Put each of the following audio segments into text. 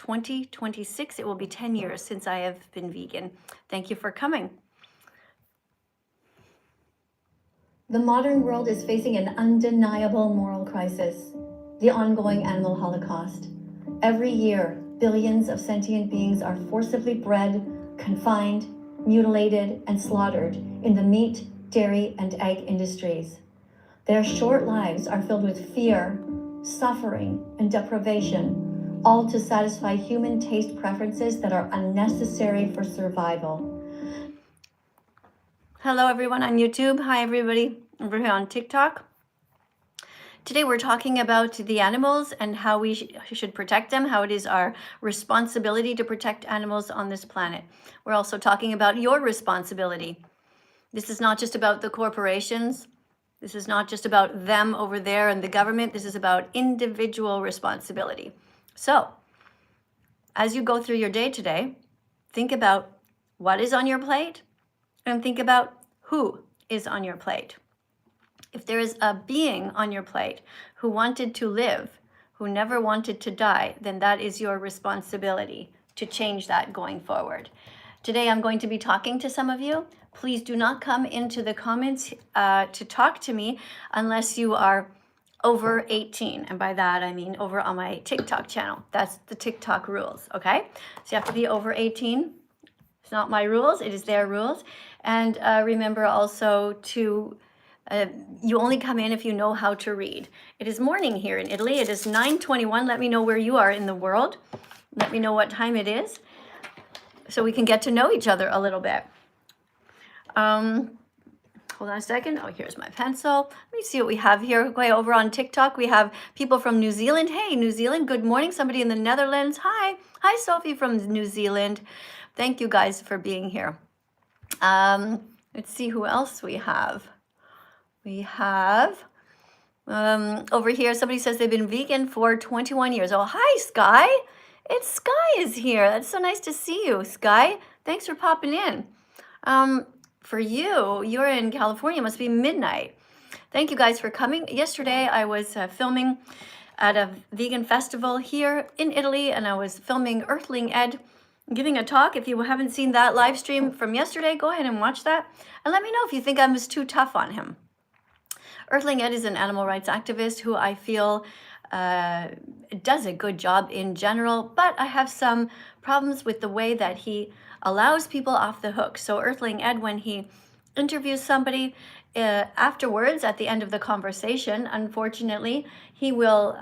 2026. It will be 10 years since I have been vegan. Thank you for coming. The modern world is facing an undeniable moral crisis, the ongoing animal holocaust. Every year, billions of sentient beings are forcibly bred, confined, mutilated, and slaughtered in the meat, dairy, and egg industries. Their short lives are filled with fear, suffering, and deprivation, all to satisfy human taste preferences that are unnecessary for survival. Hello everyone on YouTube. Hi everybody over here on TikTok. Today we're talking about the animals and how we should protect them, how it is our responsibility to protect animals on this planet. We're also talking about your responsibility. This is not just about the corporations. This is not just about them over there and the government. This is about individual responsibility. So, as you go through your day today, think about what is on your plate and think about who is on your plate. If there is a being on your plate who wanted to live, who never wanted to die, then that is your responsibility to change that going forward. Today, I'm going to be talking to some of you. Please do not come into the comments to talk to me unless you are over 18. And by that, I mean over on my TikTok channel. That's the TikTok rules, okay? So you have to be over 18. It's not my rules, it is their rules. And remember also to, you only come in if you know how to read. It is morning here in Italy. It is 9:21. Let me know where you are in the world. Let me know what time it is so we can get to know each other a little bit. Hold on a second. Oh, here's my pencil. Let me see what we have here. Okay, over on TikTok, we have people from New Zealand. Hey, New Zealand, good morning. Somebody in the Netherlands. Hi. Hi, Sophie from New Zealand. Thank you guys for being here. Let's see who else we have. We have over here, somebody says they've been vegan for 21 years. Oh, hi, Sky. It's Sky is here. That's so nice to see you, Sky. Thanks for popping in. For you, you're in California, must be midnight. Thank you guys for coming. Yesterday, I was filming at a vegan festival here in Italy, and I was filming Earthling Ed giving a talk. If you haven't seen that live stream from yesterday, go ahead and watch that. And let me know if you think I was too tough on him. Earthling Ed is an animal rights activist who I feel does a good job in general, but I have some problems with the way that he allows people off the hook. So Earthling Ed, when he interviews somebody, afterwards, at the end of the conversation, unfortunately, he will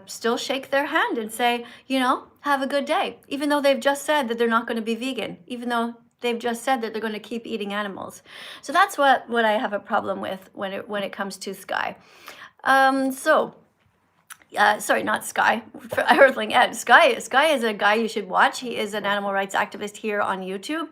still shake their hand and say, you know, have a good day, even though they've just said that they're not going to be vegan, even though they've just said that they're going to keep eating animals. So that's what I have a problem with when it comes to Sky. Sorry, not Sky, Earthling Ed. Sky is a guy you should watch. He is an animal rights activist here on YouTube,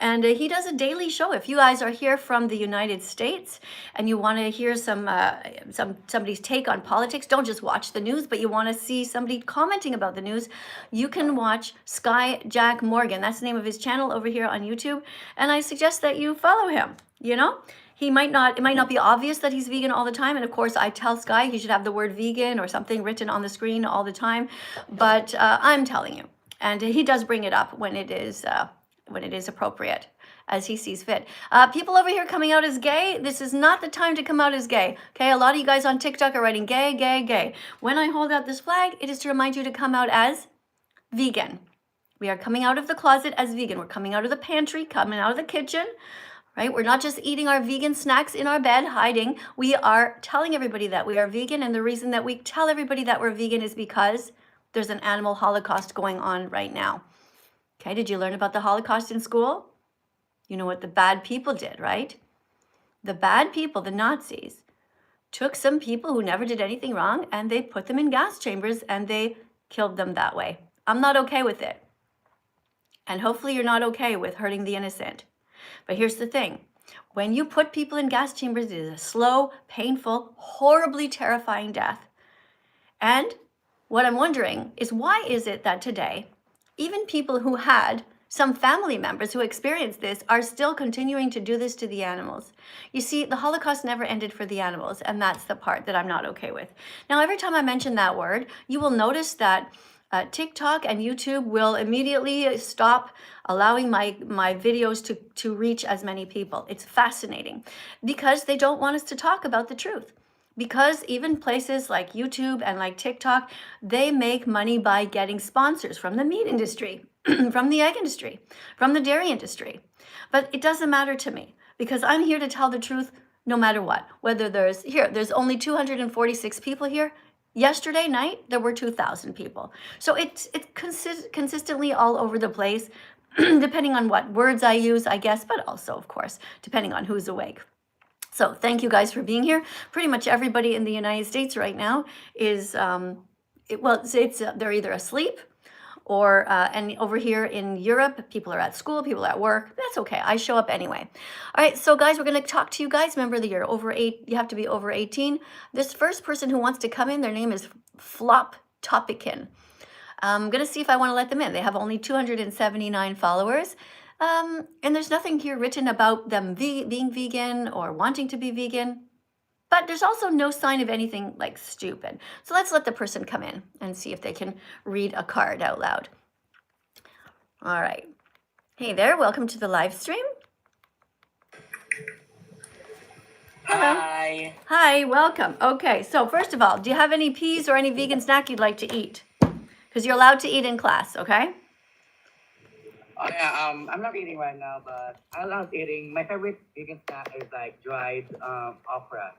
and he does a daily show. If you guys are here from the United States and you want to hear somebody's take on politics, don't just watch the news, but you want to see somebody commenting about the news, you can watch Sky Jack Morgan. That's the name of his channel over here on YouTube, and I suggest that you follow him, you know? It might not be obvious that he's vegan all the time. And of course, I tell Sky he should have the word vegan or something written on the screen all the time. But I'm telling you. And he does bring it up when it is appropriate, as he sees fit. People over here coming out as gay, this is not the time to come out as gay. Okay, a lot of you guys on TikTok are writing gay, gay, gay. When I hold out this flag, it is to remind you to come out as vegan. We are coming out of the closet as vegan. We're coming out of the pantry, coming out of the kitchen. Right? We're not just eating our vegan snacks in our bed, hiding. We are telling everybody that we are vegan. And the reason that we tell everybody that we're vegan is because there's an animal holocaust going on right now. Okay, did you learn about the Holocaust in school? You know what the bad people did, right? The bad people, the Nazis, took some people who never did anything wrong and they put them in gas chambers and they killed them that way. I'm not okay with it. And hopefully you're not okay with hurting the innocent. But here's the thing. When you put people in gas chambers, it is a slow, painful, horribly terrifying death. And what I'm wondering is, why is it that today, even people who had some family members who experienced this are still continuing to do this to the animals? You see, the Holocaust never ended for the animals, and that's the part that I'm not okay with. Now, every time I mention that word, you will notice that TikTok and YouTube will immediately stop allowing my videos to reach as many people. It's fascinating because they don't want us to talk about the truth. Because even places like YouTube and like TikTok, they make money by getting sponsors from the meat industry, from the egg industry, from the dairy industry. But it doesn't matter to me because I'm here to tell the truth no matter what. Whether there's only 246 people here. Yesterday night, there were 2,000 people. So it's consistently all over the place, depending on what words I use, I guess, but also, of course, depending on who's awake. So thank you guys for being here. Pretty much everybody in the United States right now is, they're either asleep or, and over here in Europe, people are at school, people are at work. That's okay. I show up anyway. All right, so guys, we're going to talk to you guys. Remember that you're you have to be over 18. This first person who wants to come in, their name is Flop Topikin. I'm going to see if I want to let them in. They have only 279 followers. And there's nothing here written about them being vegan or wanting to be vegan. But there's also no sign of anything like stupid. So let's let the person come in and see if they can read a card out loud. All right. Hey there, welcome to the live stream. Hello. Hi. Hi, welcome. Okay, so first of all, do you have any peas or any vegan snack you'd like to eat? Because you're allowed to eat in class, okay? Oh yeah, I'm not eating right now, but I love eating. My favorite vegan snack is like dried okra.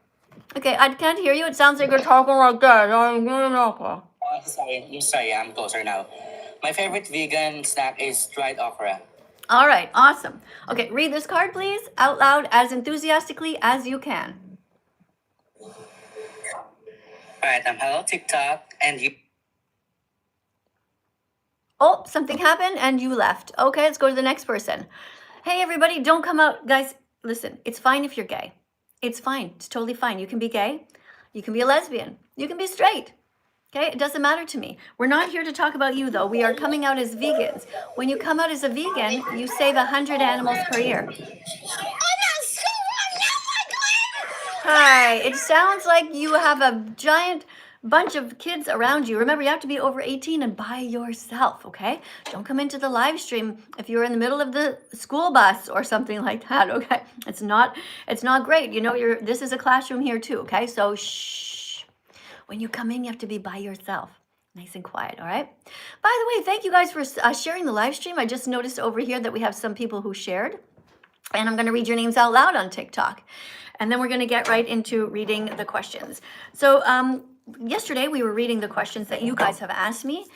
Okay, I can't hear you. It sounds like you're talking like that. Oh, sorry, I'm closer now. My favorite vegan snack is dried okra. All right, awesome. Okay, read this card, please, out loud as enthusiastically as you can. All right, hello TikTok, and you. Oh, something happened and you left. Okay, let's go to the next person. Hey, everybody, don't come out. Guys, listen, it's fine if you're gay. It's fine. It's totally fine. You can be gay. You can be a lesbian. You can be straight. Okay, it doesn't matter to me. We're not here to talk about you, though. We are coming out as vegans. When you come out as a vegan, you save 100 animals per year. Hi, it sounds like you have a giant bunch of kids around you. Remember, you have to be over 18 and by yourself, okay? Don't come into the live stream if you're in the middle of the school bus or something like that, okay? It's not great. You know, this is a classroom here too, okay? So shh. When you come in, you have to be by yourself. Nice and quiet, all right? By the way, thank you guys for sharing the live stream. I just noticed over here that we have some people who shared. And I'm going to read your names out loud on TikTok. And then we're going to get right into reading the questions. So yesterday we were reading the questions that you guys have asked me.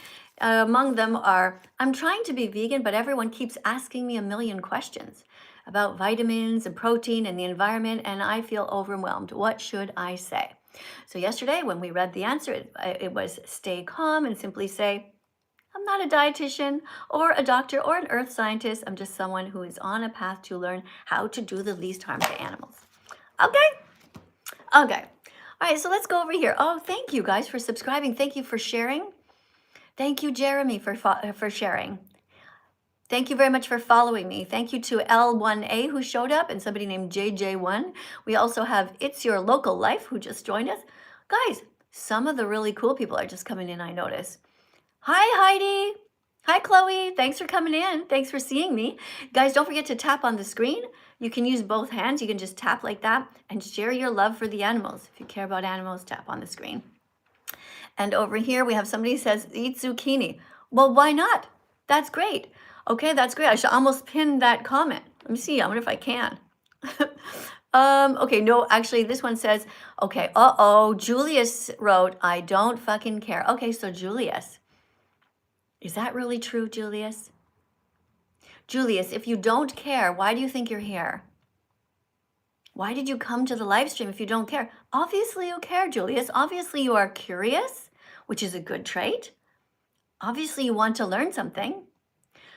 Among them are, I'm trying to be vegan, but everyone keeps asking me a million questions about vitamins and protein and the environment, and I feel overwhelmed. What should I say? So yesterday when we read the answer, it was stay calm and simply say, I'm not a dietitian or a doctor or an earth scientist. I'm just someone who is on a path to learn how to do the least harm to animals. Okay? Okay. All right, so let's go over here. Oh, thank you guys for subscribing. Thank you for sharing. Thank you, Jeremy, for sharing. Thank you very much for following me. Thank you to L1A who showed up and somebody named JJ1. We also have It's Your Local Life who just joined us. Guys, some of the really cool people are just coming in, I notice. Hi, Heidi. Hi, Chloe. Thanks for coming in. Thanks for seeing me. Guys, don't forget to tap on the screen. You can use both hands. You can just tap like that and share your love for the animals. If you care about animals, tap on the screen. And over here, we have somebody who says, eat zucchini. Well, why not? That's great. Okay, that's great. I should almost pin that comment. Let me see. I wonder if I can. Okay, no, actually, this one says, okay, Julius wrote, I don't fucking care. Okay, so Julius. Is that really true, Julius? Julius, if you don't care, why do you think you're here? Why did you come to the live stream if you don't care? Obviously you care, Julius. Obviously you are curious, which is a good trait. Obviously you want to learn something.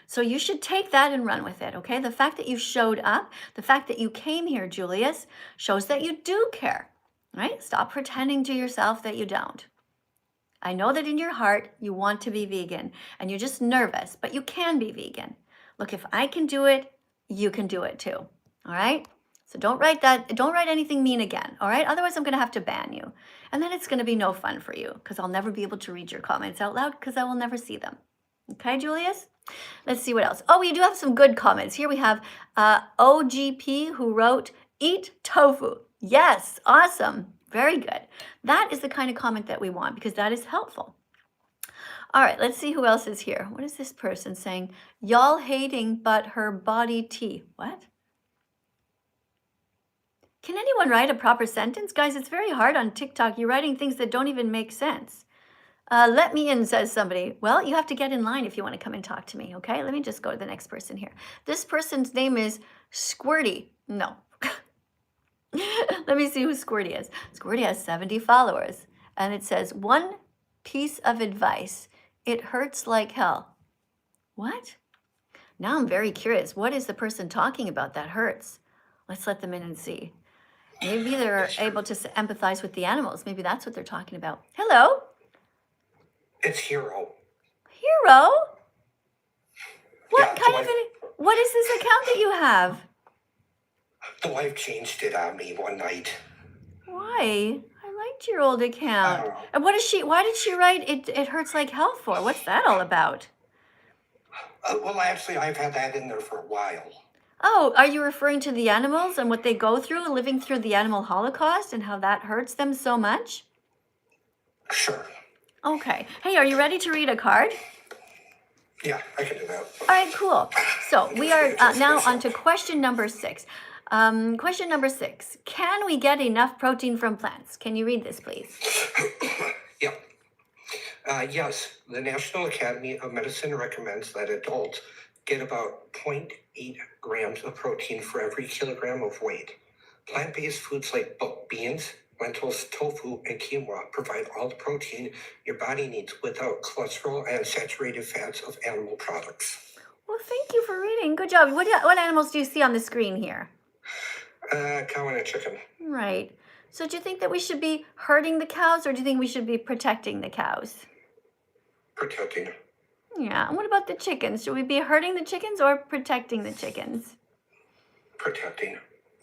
So you should take that and run with it, okay? The fact that you showed up, the fact that you came here, Julius, shows that you do care, right? Stop pretending to yourself that you don't. I know that in your heart, you want to be vegan and you're just nervous, but you can be vegan. Look, if I can do it, you can do it too, all right? So don't write that. Don't write anything mean again. All right. Otherwise, I'm going to have to ban you. And then it's going to be no fun for you because I'll never be able to read your comments out loud because I will never see them. Okay, Julius? Let's see what else. Oh, we do have some good comments. Here we have OGP who wrote, eat tofu. Yes, awesome. Very good. That is the kind of comment that we want because that is helpful. All right, let's see who else is here. What is this person saying? Y'all hating but her body tea. What? Can anyone write a proper sentence? Guys, it's very hard on TikTok. You're writing things that don't even make sense. Let me in, says somebody. Well, you have to get in line if you want to come and talk to me, okay? Let me just go to the next person here. This person's name is Squirty. No. Let me see who Squirty is. Squirty has 70 followers. And it says, one piece of advice. It hurts like hell. What? Now I'm very curious. What is the person talking about that hurts? Let's let them in and see. Maybe they're able to empathize with the animals. Maybe that's what they're talking about. Hello? It's Hero. Hero? What Yeah, kind of what is this account that you have? The wife changed it on me one night. Why? I liked your old account. And what is she? Why did she write it hurts like hell for? What's that all about? Well, actually, I've had that in there for a while. Oh, are you referring to the animals and what they go through living through the animal holocaust and how that hurts them so much? Sure. Okay. Hey, are you ready to read a card? Yeah, I can do that. All right, cool. So we are now on to question number 6. Question number 6. Can we get enough protein from plants? Can you read this, please? Yeah. Yes, the National Academy of Medicine recommends that adults get about 0.8 grams of protein for every kilogram of weight. Plant-based foods like beans, lentils, tofu, and quinoa provide all the protein your body needs without cholesterol and saturated fats of animal products. Well, thank you for reading. Good job. What animals do you see on the screen here? Cow and a chicken. Right. So do you think that we should be herding the cows or do you think we should be protecting the cows? Protecting. Yeah. And what about the chickens? Should we be herding the chickens or protecting the chickens? Protecting.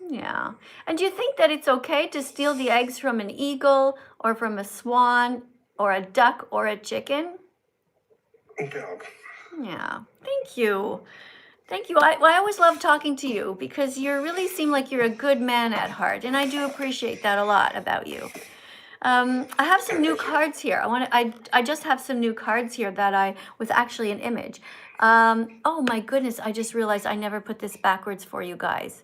Yeah. And do you think that it's okay to steal the eggs from an eagle or from a swan or a duck or a chicken? No. Yeah. Thank you. Thank you. I always love talking to you because you really seem like you're a good man at heart, and I do appreciate that a lot about you. I have some new cards here. I just have some new cards here that with actually an image. Oh my goodness, I just realized I never put this backwards for you guys.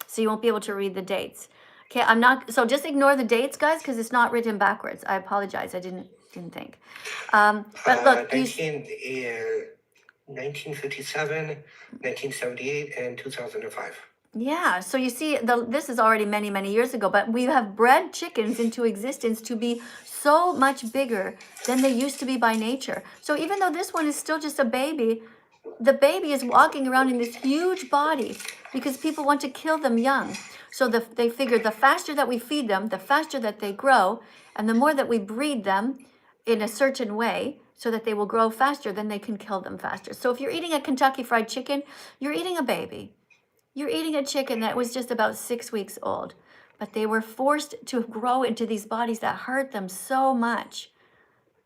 So you won't be able to read the dates. Okay, so just ignore the dates, guys, because it's not written backwards. I apologize, I didn't think. But look, 1957, 1978, and 2005. Yeah, so you see, this is already many, many years ago, but we have bred chickens into existence to be so much bigger than they used to be by nature. So even though this one is still just a baby, the baby is walking around in this huge body because people want to kill them young. So they figure the faster that we feed them, the faster that they grow, and the more that we breed them in a certain way so that they will grow faster, then they can kill them faster. So if you're eating a Kentucky Fried Chicken, you're eating a baby. You're eating a chicken that was just about 6 weeks old, but they were forced to grow into these bodies that hurt them so much.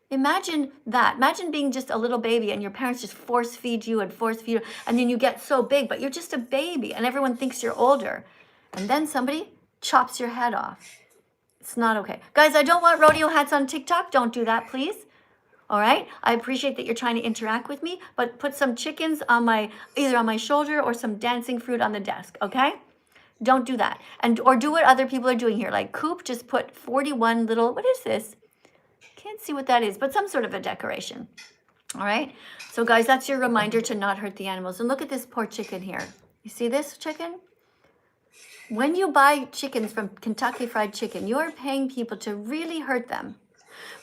Imagine that. Imagine being just a little baby and your parents just force feed you, and then you get so big, but you're just a baby and everyone thinks you're older. And then somebody chops your head off. It's not okay. Guys, I don't want rodeo hats on TikTok. Don't do that, please. All right, I appreciate that you're trying to interact with me, but put some chickens on either on my shoulder or some dancing fruit on the desk, okay? Don't do that. Or do what other people are doing here. Like Coop just put 41 little, what is this? Can't see what that is, but some sort of a decoration. All right, so guys, that's your reminder to not hurt the animals. And look at this poor chicken here. You see this chicken? When you buy chickens from Kentucky Fried Chicken, you are paying people to really hurt them.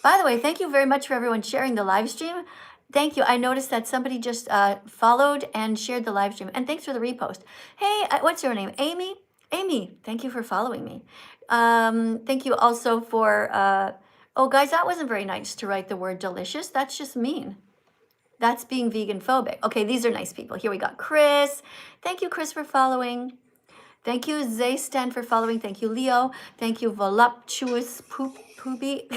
By the way, thank you very much for everyone sharing the live stream. Thank you. I noticed that somebody just followed and shared the live stream. And thanks for the repost. Hey, what's your name? Amy? Amy, thank you for following me. Thank you also for, oh guys, that wasn't very nice to write the word delicious. That's just mean. That's being vegan phobic. Okay, these are nice people. Here we got Chris. Thank you, Chris, for following. Thank you, Zaystan, for following. Thank you, Leo. Thank you, Voluptuous Poopy.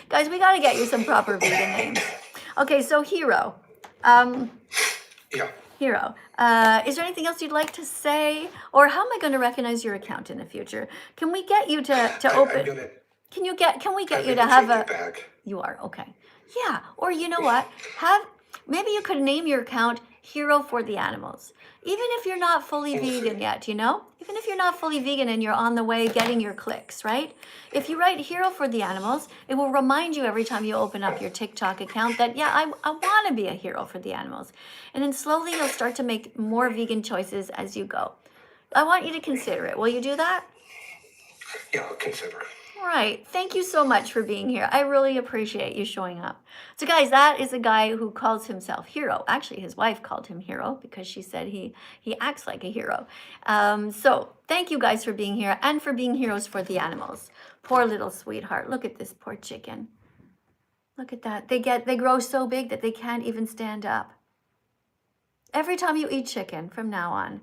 Guys, we got to get you some proper vegan names. Okay, so Hero. Yeah. Hero, is there anything else you'd like to say? Or how am I going to recognize your account in the future? Can we get you to open? Can we get you to have a... You are, okay. Yeah, or you know what? Maybe you could name your account Hero for the Animals. Even if you're not fully vegan yet, you know? Even if you're not fully vegan and you're on the way getting your clicks, right? If you write Hero for the Animals, it will remind you every time you open up your TikTok account that, yeah, I want to be a hero for the animals. And then slowly you'll start to make more vegan choices as you go. I want you to consider it. Will you do that? Yeah, I'll consider it. All right. Thank you so much for being here. I really appreciate you showing up. So guys, that is a guy who calls himself Hero. Actually, his wife called him Hero because she said he acts like a hero. So thank you guys for being here and for being heroes for the animals. Poor little sweetheart. Look at this poor chicken. Look at that. They grow so big that they can't even stand up. Every time you eat chicken from now on,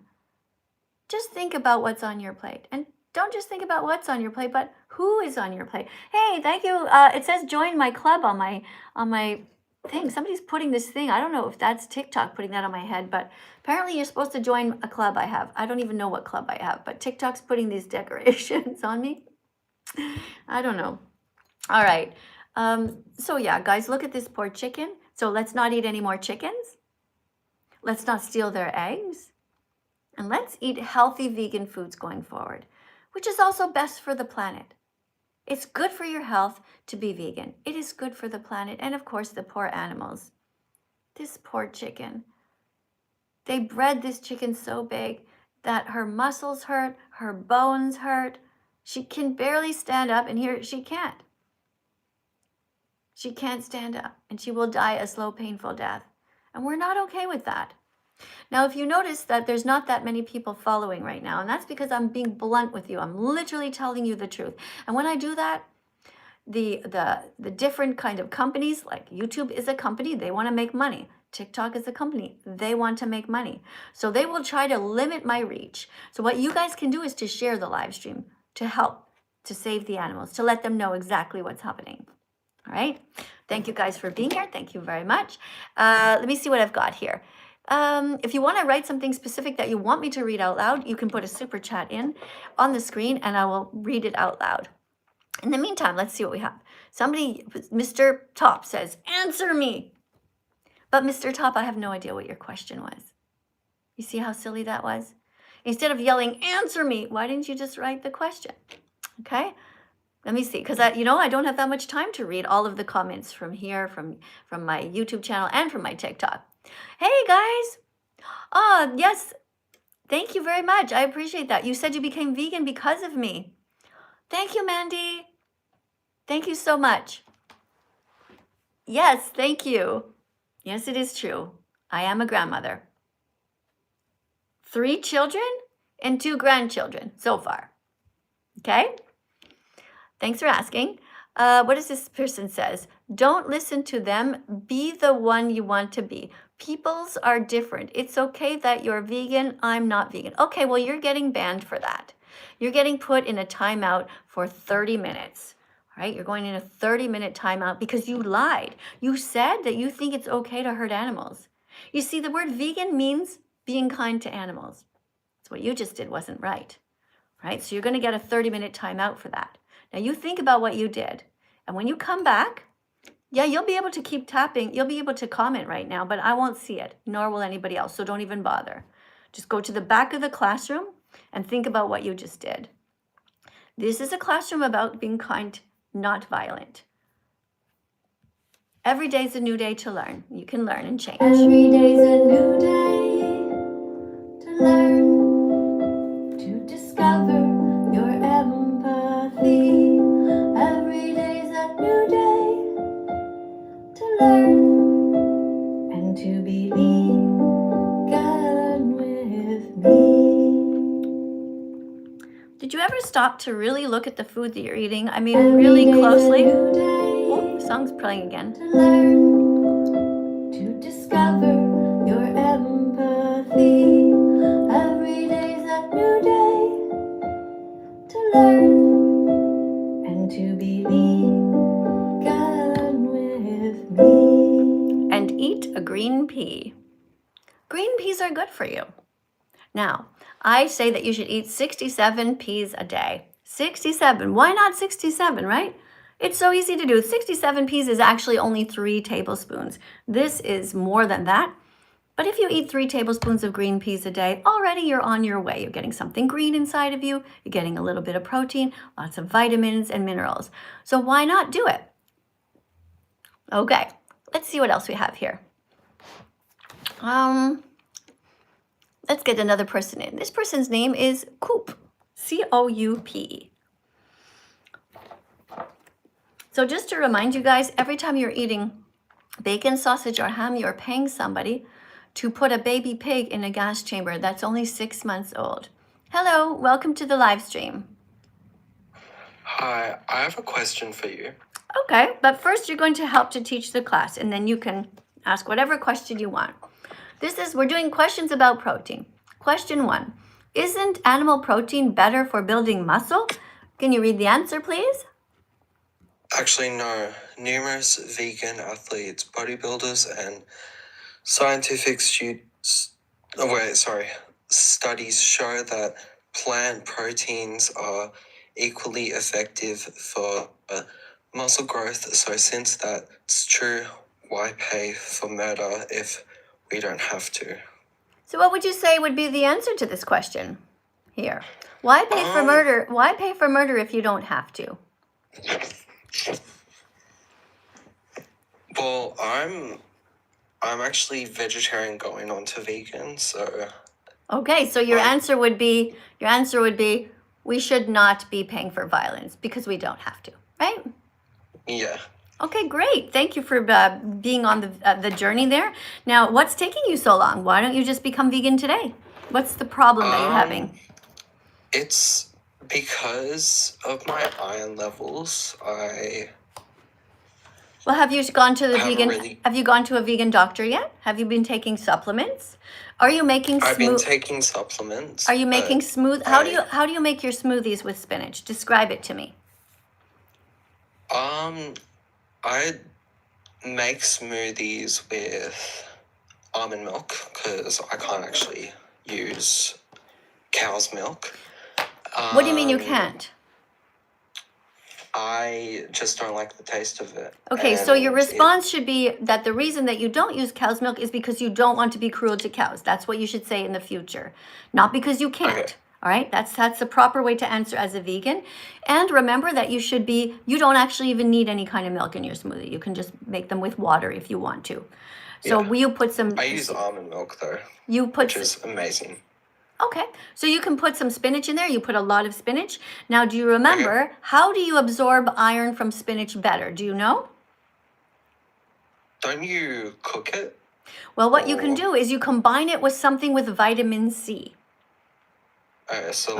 just think about what's on your plate. And don't just think about what's on your plate, but who is on your plate. Hey, thank you. It says join my club on my thing. Somebody's putting this thing. I don't know if that's TikTok putting that on my head, but apparently you're supposed to join a club I have. I don't even know what club I have, but TikTok's putting these decorations on me. I don't know. All right. So yeah, guys, look at this poor chicken. So let's not eat any more chickens. Let's not steal their eggs. And let's eat healthy vegan foods going forward, which is also best for the planet. It's good for your health to be vegan. It is good for the planet and, of course, the poor animals. This poor chicken. They bred this chicken so big that her muscles hurt, her bones hurt. She can barely stand up, and here she can't. She can't stand up, and she will die a slow, painful death. And we're not okay with that. Now, if you notice that there's not that many people following right now, and that's because I'm being blunt with you. I'm literally telling you the truth. And when I do that, the different kind of companies, like YouTube is a company, they want to make money. TikTok is a company, they want to make money. So they will try to limit my reach. So what you guys can do is to share the live stream to help, to save the animals, to let them know exactly what's happening. All right. Thank you guys for being here. Thank you very much. Let me see what I've got here. If you want to write something specific that you want me to read out loud, you can put a super chat in on the screen and I will read it out loud. In the meantime, let's see what we have. Somebody, Mr. Top says, answer me. But Mr. Top, I have no idea what your question was. You see how silly that was? Instead of yelling, answer me, why didn't you just write the question? Okay. Let me see, because I don't have that much time to read all of the comments from here, from my YouTube channel and from my TikTok. Hey guys. Oh, yes. Thank you very much. I appreciate that. You said you became vegan because of me. Thank you, Mandy. Thank you so much. Yes, thank you. Yes, it is true. I am a grandmother. 3 children and 2 grandchildren so far. Okay? Thanks for asking. What does this person says? Don't listen to them. Be the one you want to be. Peoples are different. It's okay that you're vegan. I'm not vegan. Okay, well, you're getting banned for that. You're getting put in a timeout for 30 minutes. All right, you're going in a 30-minute timeout because you lied. You said that you think it's okay to hurt animals. You see, the word vegan means being kind to animals. That's what you just did wasn't right. Right? So you're going to get a 30-minute timeout for that. Now you think about what you did. And when you come back, yeah, you'll be able to keep tapping. You'll be able to comment right now, but I won't see it, nor will anybody else. So don't even bother. Just go to the back of the classroom and think about what you just did. This is a classroom about being kind, not violent. Every day is a new day to learn. You can learn and change. Every day's a new day to learn, to discover your empathy. Every day's a new day to learn and to be vegan with me. Did you ever stop to really look at the food that you're eating? I mean, really closely? Oh, the song's playing again. To learn, to discover your empathy. Every day's a Green peas are good for you. Now, I say that you should eat 67 peas a day. 67. Why not 67, right? It's so easy to do. 67 peas is actually only 3 tablespoons. This is more than that. But if you eat 3 tablespoons of green peas a day, already you're on your way. You're getting something green inside of you. You're getting a little bit of protein, lots of vitamins and minerals. So why not do it? Okay, let's see what else we have here. Let's get another person in. This person's name is Coop, C-O-U-P-E. So just to remind you guys, every time you're eating bacon, sausage, or ham, you're paying somebody to put a baby pig in a gas chamber that's only 6 months old. Hello, welcome to the live stream. Hi, I have a question for you. Okay, but first you're going to help to teach the class, and then you can ask whatever question you want. We're doing questions about protein. Question 1, isn't animal protein better for building muscle? Can you read the answer, please? Actually, no. Numerous vegan athletes, bodybuilders, and scientific studies show that plant proteins are equally effective for muscle growth. So since that's true, why pay for murder if we don't have to? So what would you say would be the answer to this question here? Why pay for murder? Why pay for murder if you don't have to? Well, I'm actually vegetarian going on to vegan, so. Okay, so your answer would be we should not be paying for violence because we don't have to, right? Yeah. Okay, great. Thank you for being on the journey there. Now, what's taking you so long? Why don't you just become vegan today? What's the problem that you're having? It's because of my iron levels. Well, have you gone to the vegan? Really... Have you gone to a vegan doctor yet? Have you been taking supplements? Are you making? I've been taking supplements. Are you making smooth? How do you make your smoothies with spinach? Describe it to me. I make smoothies with almond milk because I can't actually use cow's milk. What do you mean you can't? I just don't like the taste of it. Okay, so your response should be that the reason that you don't use cow's milk is because you don't want to be cruel to cows. That's what you should say in the future. Not because you can't. Okay. All right, that's the proper way to answer as a vegan. And remember that you don't actually even need any kind of milk in your smoothie. You can just make them with water if you want to. So you put some... I use almond milk though, which is amazing. Okay, so you can put some spinach in there. You put a lot of spinach. Now, do you remember, how do you absorb iron from spinach better? Do you know? Don't you cook it? Well, what you can do is you combine it with something with vitamin C. So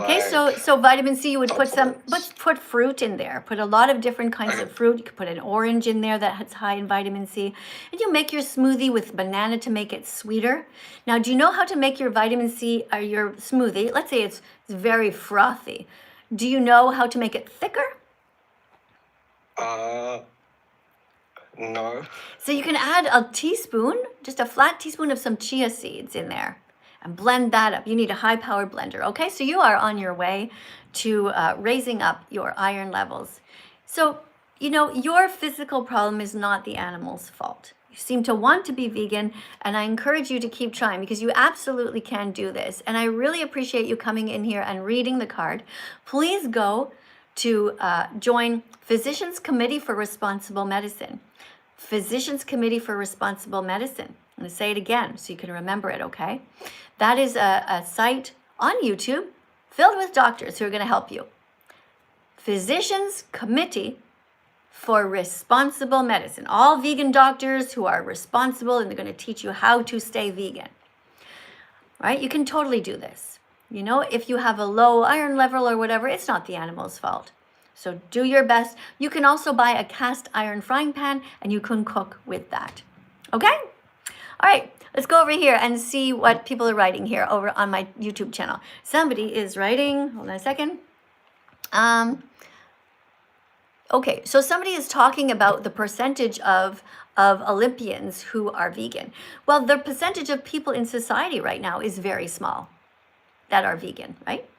vitamin C, you would put fruit in there. Put a lot of different kinds of fruit. You could put an orange in there that's high in vitamin C. And you make your smoothie with banana to make it sweeter. Now, do you know how to make your vitamin C or your smoothie? Let's say it's very frothy. Do you know how to make it thicker? No. So you can add a teaspoon, just a flat teaspoon of some chia seeds in there. And blend that up. You need a high-powered blender, okay? So you are on your way to raising up your iron levels. So, your physical problem is not the animal's fault. You seem to want to be vegan, and I encourage you to keep trying because you absolutely can do this. And I really appreciate you coming in here and reading the card. Please go to join Physicians Committee for Responsible Medicine. Physicians Committee for Responsible Medicine. I'm going to say it again so you can remember it, okay? That is a site on YouTube filled with doctors who are going to help you. Physicians Committee for Responsible Medicine. All vegan doctors who are responsible, and they're going to teach you how to stay vegan. All right? You can totally do this. If you have a low iron level or whatever, it's not the animal's fault. So do your best. You can also buy a cast iron frying pan, and you can cook with that. Okay? All right, let's go over here and see what people are writing here over on my YouTube channel. Somebody is writing, hold on a second. Okay, so somebody is talking about the percentage of Olympians who are vegan. Well, the percentage of people in society right now is very small that are vegan, right?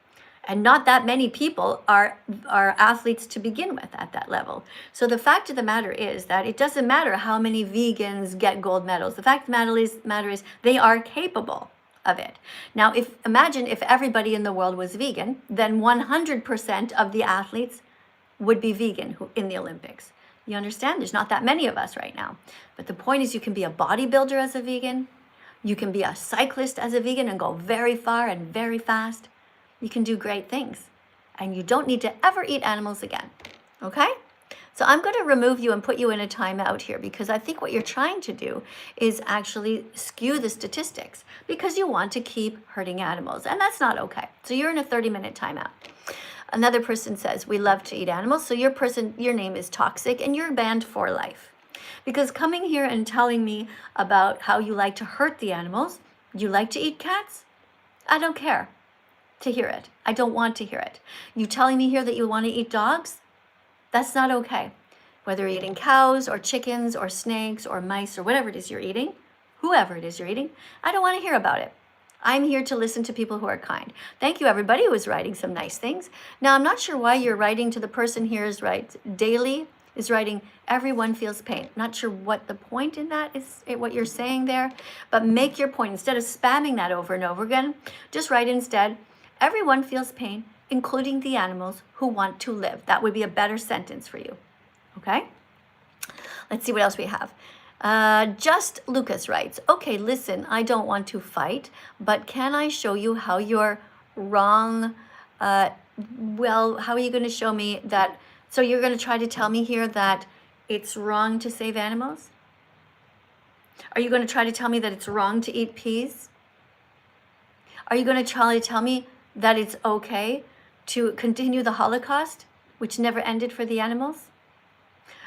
And not that many people are athletes to begin with at that level. So the fact of the matter is that it doesn't matter how many vegans get gold medals. The fact of the matter is they are capable of it. Now, imagine if everybody in the world was vegan, then 100% of the athletes would be vegan in the Olympics. You understand? There's not that many of us right now. But the point is, you can be a bodybuilder as a vegan. You can be a cyclist as a vegan and go very far and very fast. You can do great things. And you don't need to ever eat animals again. Okay? So I'm going to remove you and put you in a timeout here, because I think what you're trying to do is actually skew the statistics because you want to keep hurting animals. And that's not okay. So you're in a 30-minute timeout. Another person says, we love to eat animals. So your name is toxic and you're banned for life. Because coming here and telling me about how you like to hurt the animals, you like to eat cats? I don't care to hear it. I don't want to hear it. You telling me here that you want to eat dogs? That's not okay. Whether you're eating cows or chickens or snakes or mice or whatever it is you're eating, whoever it is you're eating, I don't want to hear about it. I'm here to listen to people who are kind. Thank you, everybody who is writing some nice things. Now, I'm not sure why you're writing to the person here is daily, is writing, everyone feels pain. Not sure what the point in that is, what you're saying there, but make your point. Instead of spamming that over and over again, just write instead, everyone feels pain, including the animals who want to live. That would be a better sentence for you, okay? Let's see what else we have. Just Lucas writes, okay, listen, I don't want to fight, but can I show you how you're wrong? Well, how are you going to show me that? So you're going to try to tell me here that it's wrong to save animals? Are you going to try to tell me that it's wrong to eat peas? Are you going to try to tell me that it's okay to continue the Holocaust, which never ended for the animals?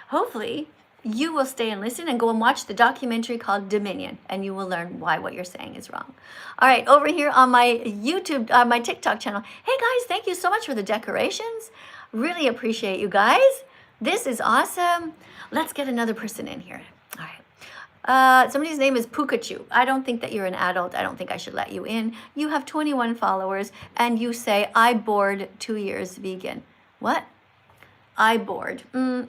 Hopefully, you will stay and listen and go and watch the documentary called Dominion, and you will learn why what you're saying is wrong. All right, over here on my YouTube, my TikTok channel. Hey guys, thank you so much for the decorations. Really appreciate you guys. This is awesome. Let's get another person in here. All right. Somebody's name is Pikachu. I don't think that you're an adult. I don't think I should let you in. You have 21 followers, and you say, I bored 2 years vegan. What? I bored.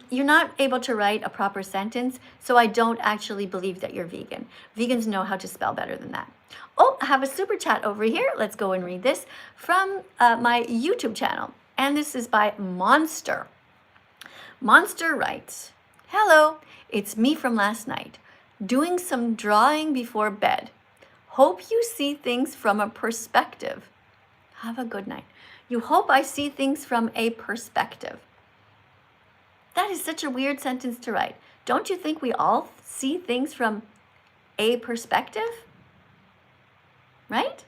You're not able to write a proper sentence, so I don't actually believe that you're vegan. Vegans know how to spell better than that. Oh, I have a super chat over here. Let's go and read this from my YouTube channel. And this is by Monster. Monster writes, hello, it's me from last night, doing some drawing before bed. Hope you see things from a perspective. Have a good night. You hope I see things from a perspective. That is such a weird sentence to write. Don't you think we all see things from a perspective? Right?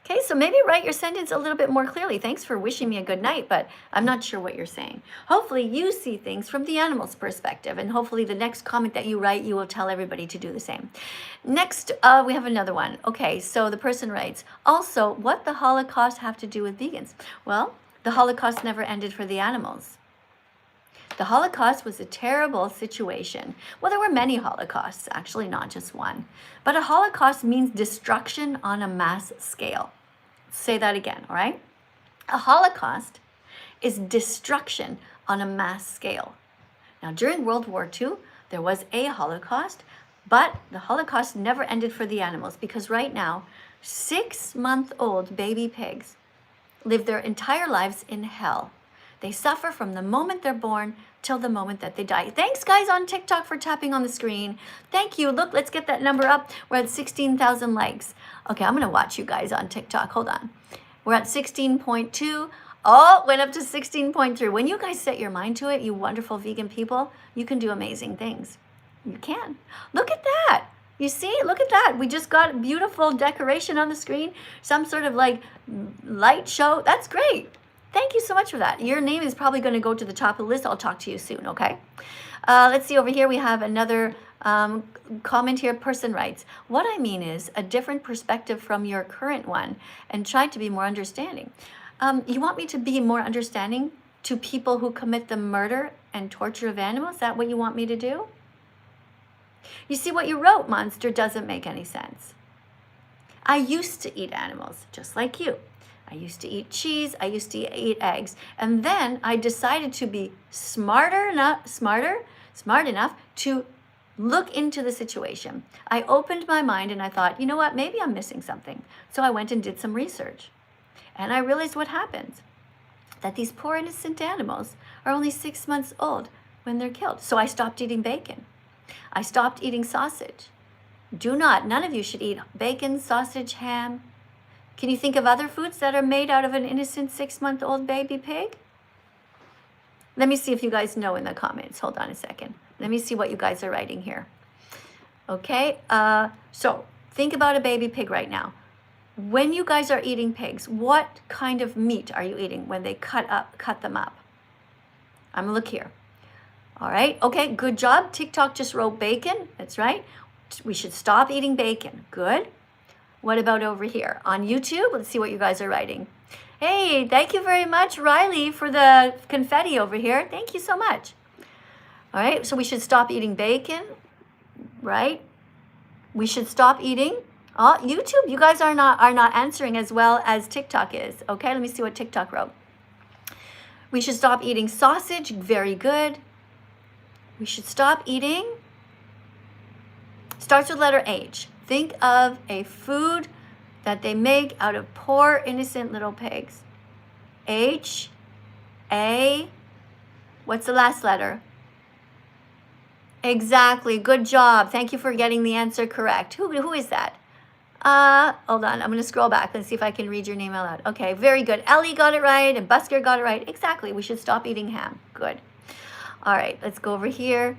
Okay, so maybe write your sentence a little bit more clearly. Thanks for wishing me a good night, but I'm not sure what you're saying. Hopefully you see things from the animal's perspective, and hopefully the next comment that you write, you will tell everybody to do the same. Next, we have another one. Okay, so the person writes, also, what the Holocaust have to do with vegans? Well, the Holocaust never ended for the animals. The Holocaust was a terrible situation. Well, there were many Holocausts, actually, not just one. But a Holocaust means destruction on a mass scale. Say that again, all right? A Holocaust is destruction on a mass scale. Now, during World War II, there was a Holocaust, but the Holocaust never ended for the animals, because right now, 6-month-old baby pigs live their entire lives in hell. They suffer from the moment they're born till the moment that they die. Thanks, guys, on TikTok for tapping on the screen. Thank you. Look, let's get that number up. We're at 16,000 likes. Okay, I'm going to watch you guys on TikTok. Hold on. We're at 16.2. Oh, went up to 16.3. When you guys set your mind to it, you wonderful vegan people, you can do amazing things. You can. Look at that. You see, look at that. We just got beautiful decoration on the screen. Some sort of like light show. That's great. Thank you so much for that. Your name is probably going to go to the top of the list. I'll talk to you soon, okay? Let's see over here. We have another comment here. Person writes, what I mean is a different perspective from your current one and try to be more understanding. You want me to be more understanding to people who commit the murder and torture of animals? Is that what you want me to do? You see, what you wrote, Monster, doesn't make any sense. I used to eat animals, just like you. I used to eat cheese, I used to eat eggs. And then I decided to be smart enough to look into the situation. I opened my mind and I thought, you know what, maybe I'm missing something. So I went and did some research. And I realized what happens, that these poor innocent animals are only 6 months old when they're killed. So I stopped eating bacon. I stopped eating sausage. None of you should eat bacon, sausage, ham. Can you think of other foods that are made out of an innocent 6-month-old baby pig? Let me see if you guys know in the comments. Hold on a second. Let me see what you guys are writing here. Okay, so think about a baby pig right now. When you guys are eating pigs, what kind of meat are you eating when they cut them up? I'm gonna look here. All right, okay, good job. TikTok just wrote bacon, that's right. We should stop eating bacon, good. What about over here on YouTube? Let's see what you guys are writing. Hey, thank you very much, Riley, for the confetti over here. Thank you so much. All right, so we should stop eating bacon, right? We should stop eating. Oh, YouTube, you guys are not answering as well as TikTok is. Okay, let me see what TikTok wrote. We should stop eating sausage. Very good. We should stop eating. Starts with letter H. Think of a food that they make out of poor, innocent little pigs. H, A, what's the last letter? Exactly, good job. Thank you for getting the answer correct. Who is that? Hold on, I'm gonna scroll back and see if I can read your name out loud. Okay, very good. Ellie got it right and Busker got it right. Exactly, we should stop eating ham. Good. All right, let's go over here.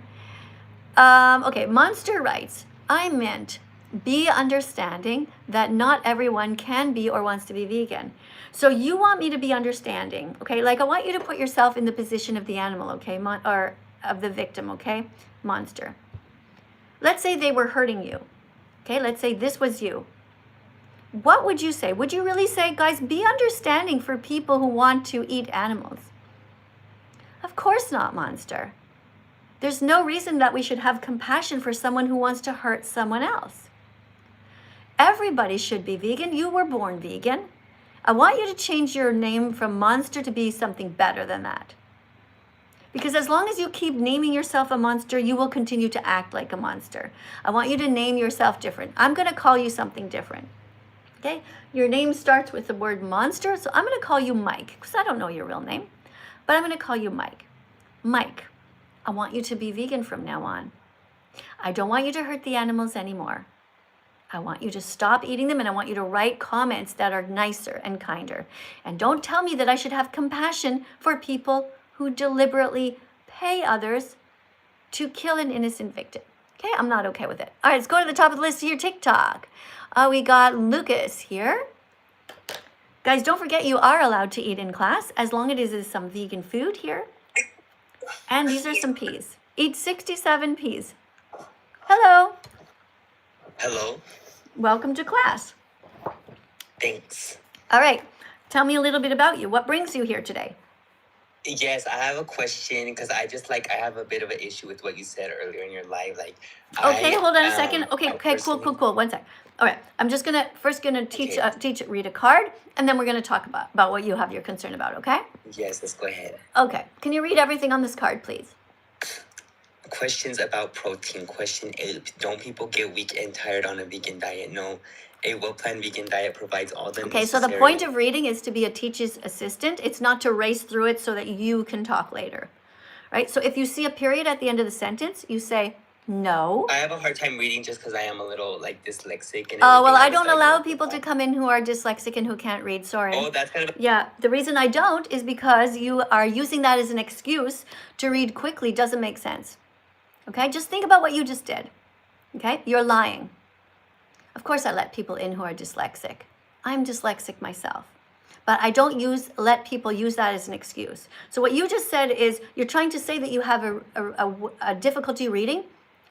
Okay, Monster writes, I meant be understanding that not everyone can be or wants to be vegan. So you want me to be understanding, okay? Like I want you to put yourself in the position of the animal, okay? Or of the victim, okay? Monster. Let's say they were hurting you, okay? Let's say this was you. What would you say? Would you really say, guys, be understanding for people who want to eat animals? Of course not, Monster. There's no reason that we should have compassion for someone who wants to hurt someone else. Everybody should be vegan. You were born vegan. I want you to change your name from Monster to be something better than that. Because as long as you keep naming yourself a monster, you will continue to act like a monster. I want you to name yourself different. I'm going to call you something different. Okay? Your name starts with the word monster, so I'm going to call you Mike, because I don't know your real name. But I'm going to call you Mike. Mike, I want you to be vegan from now on. I don't want you to hurt the animals anymore. I want you to stop eating them, and I want you to write comments that are nicer and kinder. And don't tell me that I should have compassion for people who deliberately pay others to kill an innocent victim. Okay, I'm not okay with it. All right, let's go to the top of the list of your TikTok. We got Lucas here. Guys, don't forget you are allowed to eat in class as long as it is some vegan food here. And these are some peas. Eat 67 peas. Hello. Hello. Welcome to class. Thanks. All right, tell me a little bit about you. What brings you here today? Yes, I have a question because I have a bit of an issue with what you said earlier in your live. Okay, hold on a second. Okay, personally- cool. 1 sec. All right, I'm just first gonna read a card, and then we're gonna talk about what you have your concern about. Okay? Yes, let's go ahead. Okay. Can you read everything on this card, please? Questions about protein. Question 8. Don't people get weak and tired on a vegan diet? No. A well-planned vegan diet provides all the Okay, so the point of reading is to be a teacher's assistant. It's not to race through it so that you can talk later, right? So if you see a period at the end of the sentence, you say, no. I have a hard time reading just because I am a little dyslexic. And Oh, well, I was don't allow diagnosed with people to that. come in who are dyslexic and who can't read, sorry. Oh, that's kind of... Yeah, the reason I don't is because you are using that as an excuse to read quickly. Doesn't make sense. Okay, just think about what you just did. Okay, you're lying. Of course, I let people in who are dyslexic. I'm dyslexic myself. But I don't let people use that as an excuse. So what you just said is you're trying to say that you have a difficulty reading,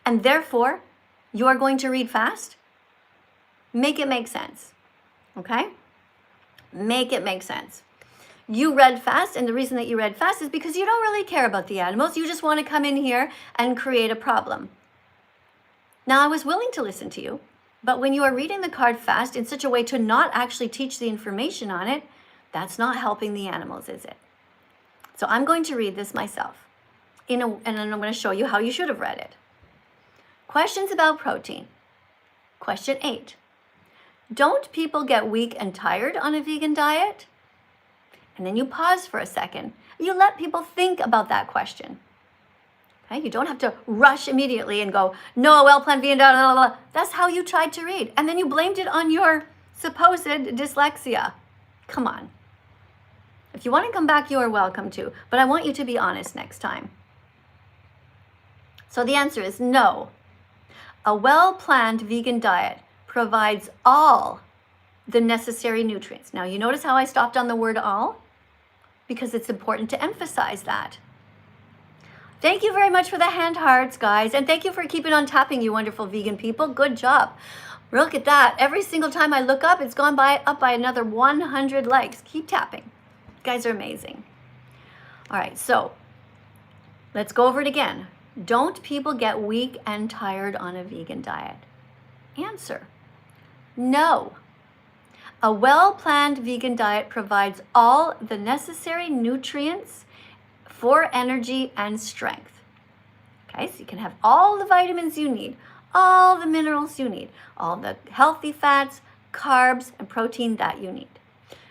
and therefore you are going to read fast? Make it make sense. Okay? Make it make sense. You read fast, and the reason that you read fast is because you don't really care about the animals. You just want to come in here and create a problem. Now, I was willing to listen to you, but when you are reading the card fast in such a way to not actually teach the information on it, that's not helping the animals, is it? So I'm going to read this myself, and then I'm going to show you how you should have read it. Questions about protein. Question 8. Don't people get weak and tired on a vegan diet? And then you pause for a second. You let people think about that question. Okay? You don't have to rush immediately and go, no, well-planned vegan diet, blah, blah, blah. That's how you tried to read. And then you blamed it on your supposed dyslexia. Come on. If you want to come back, you are welcome to. But I want you to be honest next time. So the answer is no. A well-planned vegan diet provides all the necessary nutrients. Now, you notice how I stopped on the word all? Because it's important to emphasize that. Thank you very much for the hand hearts, guys. And thank you for keeping on tapping, you wonderful vegan people. Good job. Look at that. Every single time I look up, it's gone up by another 100 likes. Keep tapping. You guys are amazing. All right, so let's go over it again. Don't people get weak and tired on a vegan diet? Answer: no. A well-planned vegan diet provides all the necessary nutrients for energy and strength. Okay, so you can have all the vitamins you need, all the minerals you need, all the healthy fats, carbs, and protein that you need.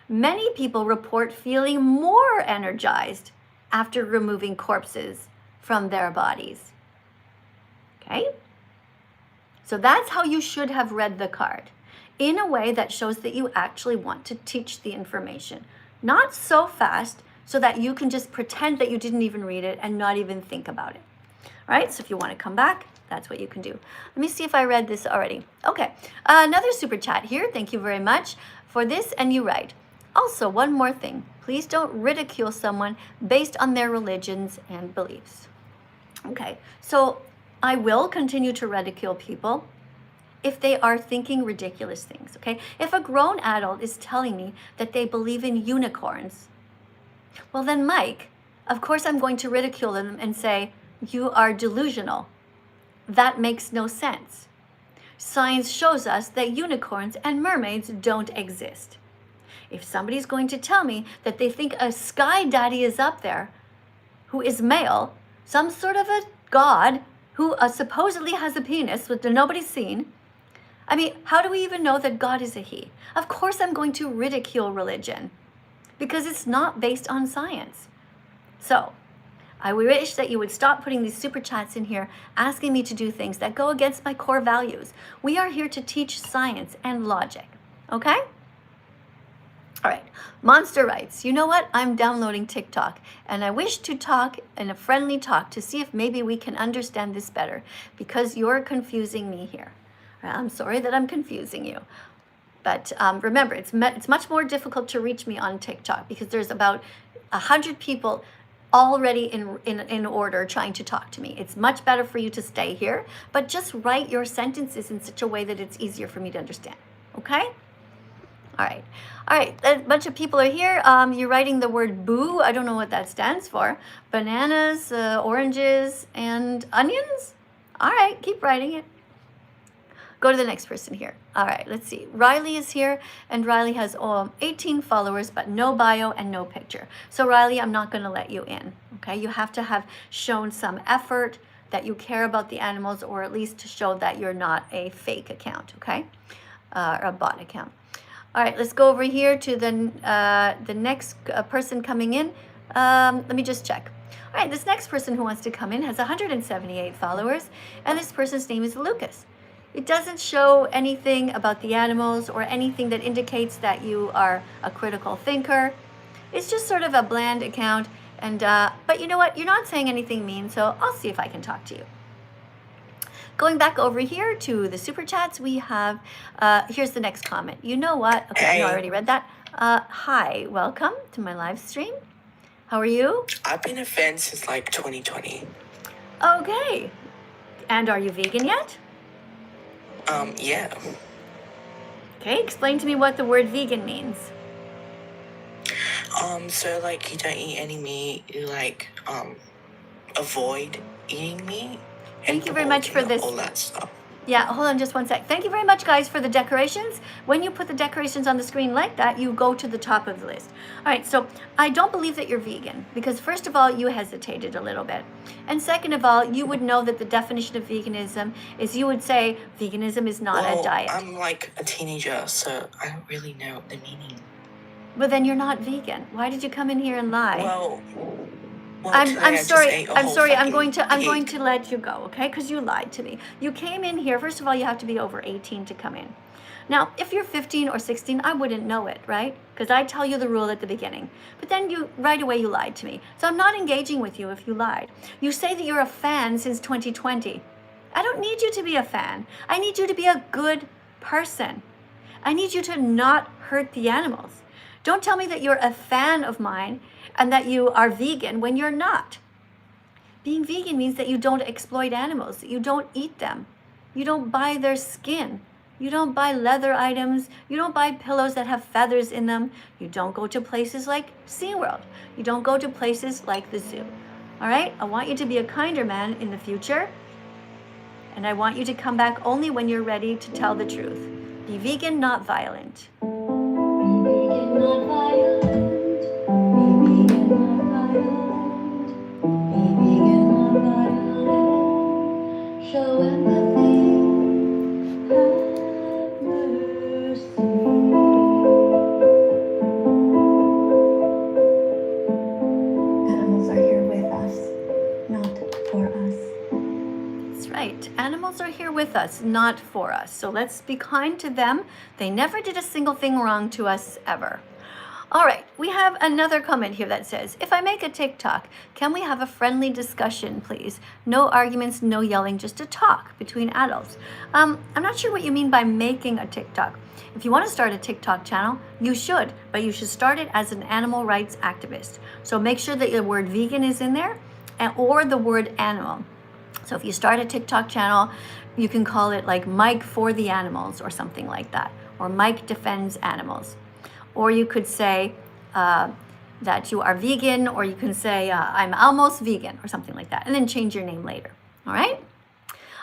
Many people report feeling more energized after removing corpses from their bodies. Okay? So that's how you should have read the card, in a way that shows that you actually want to teach the information. Not so fast so that you can just pretend that you didn't even read it and not even think about it. All right? So if you want to come back, that's what you can do. Let me see if I read this already. Okay. Another super chat here. Thank you very much for this. And you write, also, one more thing. Please don't ridicule someone based on their religions and beliefs. Okay. So I will continue to ridicule people if they are thinking ridiculous things, okay? If a grown adult is telling me that they believe in unicorns, well then, Mike, of course I'm going to ridicule them and say, you are delusional. That makes no sense. Science shows us that unicorns and mermaids don't exist. If somebody's going to tell me that they think a sky daddy is up there, who is male, some sort of a god who supposedly has a penis that nobody's seen, I mean, how do we even know that God is a he? Of course I'm going to ridicule religion because it's not based on science. So I wish that you would stop putting these super chats in here asking me to do things that go against my core values. We are here to teach science and logic, okay? All right, Monster writes, you know what? I'm downloading TikTok and I wish to talk in a friendly talk to see if maybe we can understand this better because you're confusing me here. I'm sorry that I'm confusing you. But remember, it's much more difficult to reach me on TikTok because there's about 100 people already in order trying to talk to me. It's much better for you to stay here, but just write your sentences in such a way that it's easier for me to understand. Okay? All right. All right. A bunch of people are here. You're writing the word boo. I don't know what that stands for. Bananas, oranges, and onions? All right. Keep writing it. Go to the next person here. All right, let's see. Riley is here, and Riley has 18 followers, but no bio and no picture. So Riley, I'm not going to let you in, okay? You have to have shown some effort that you care about the animals, or at least to show that you're not a fake account, okay? Or a bot account. All right, let's go over here to the next person coming in. Let me just check. All right, this next person who wants to come in has 178 followers, and this person's name is Lucas. It doesn't show anything about the animals or anything that indicates that you are a critical thinker. It's just sort of a bland account. And but you know what? You're not saying anything mean, so I'll see if I can talk to you. Going back over here to the super chats, we have, here's the next comment. You know what? Okay, hey. I already read that. Hi, welcome to my live stream. How are you? I've been a fan since like 2020. Okay. And are you vegan yet? Yeah. Okay, explain to me what the word vegan means. So like you don't eat any meat, you like avoid eating meat and Thank you very pork much for and this. all that stuff. Yeah, hold on just one sec. Thank you very much, guys, for the decorations. When you put the decorations on the screen like that, you go to the top of the list. All right, so I don't believe that you're vegan because, first of all, you hesitated a little bit. And second of all, you would know that the definition of veganism is you would say veganism is not a diet. I'm like a teenager, so I don't really know the meaning. But then you're not vegan. Why did you come in here and lie? Well, I'm today I just sorry. ate a I'm whole sorry. I'm fucking going pig. to let you go, okay? Because you lied to me. You came in here. First of all, you have to be over 18 to come in. Now, if you're 15 or 16, I wouldn't know it, right? Because I tell you the rule at the beginning. But then right away you lied to me. So I'm not engaging with you if you lied. You say that you're a fan since 2020. I don't need you to be a fan. I need you to be a good person. I need you to not hurt the animals. Don't tell me that you're a fan of mine and that you are vegan when you're not. Being vegan means that you don't exploit animals, that you don't eat them. You don't buy their skin. You don't buy leather items. You don't buy pillows that have feathers in them. You don't go to places like SeaWorld. You don't go to places like the zoo. All right? I want you to be a kinder man in the future. And I want you to come back only when you're ready to tell the truth. Be vegan, not violent. Be vegan, not violent. Be vegan, not violent. Be vegan, not violent. Show empathy. Have mercy. Animals are here with us, not for us. That's right. Animals are here with us, not for us. So let's be kind to them. They never did a single thing wrong to us ever. All right, we have another comment here that says, if I make a TikTok, can we have a friendly discussion, please? No arguments, no yelling, just a talk between adults. I'm not sure what you mean by making a TikTok. If you want to start a TikTok channel, you should, but you should start it as an animal rights activist. So make sure that the word vegan is in there or the word animal. So if you start a TikTok channel, you can call it like Mike for the Animals or something like that, or Mike Defends Animals. Or you could say that you are vegan, or you can say I'm almost vegan or something like that, and then change your name later. All right?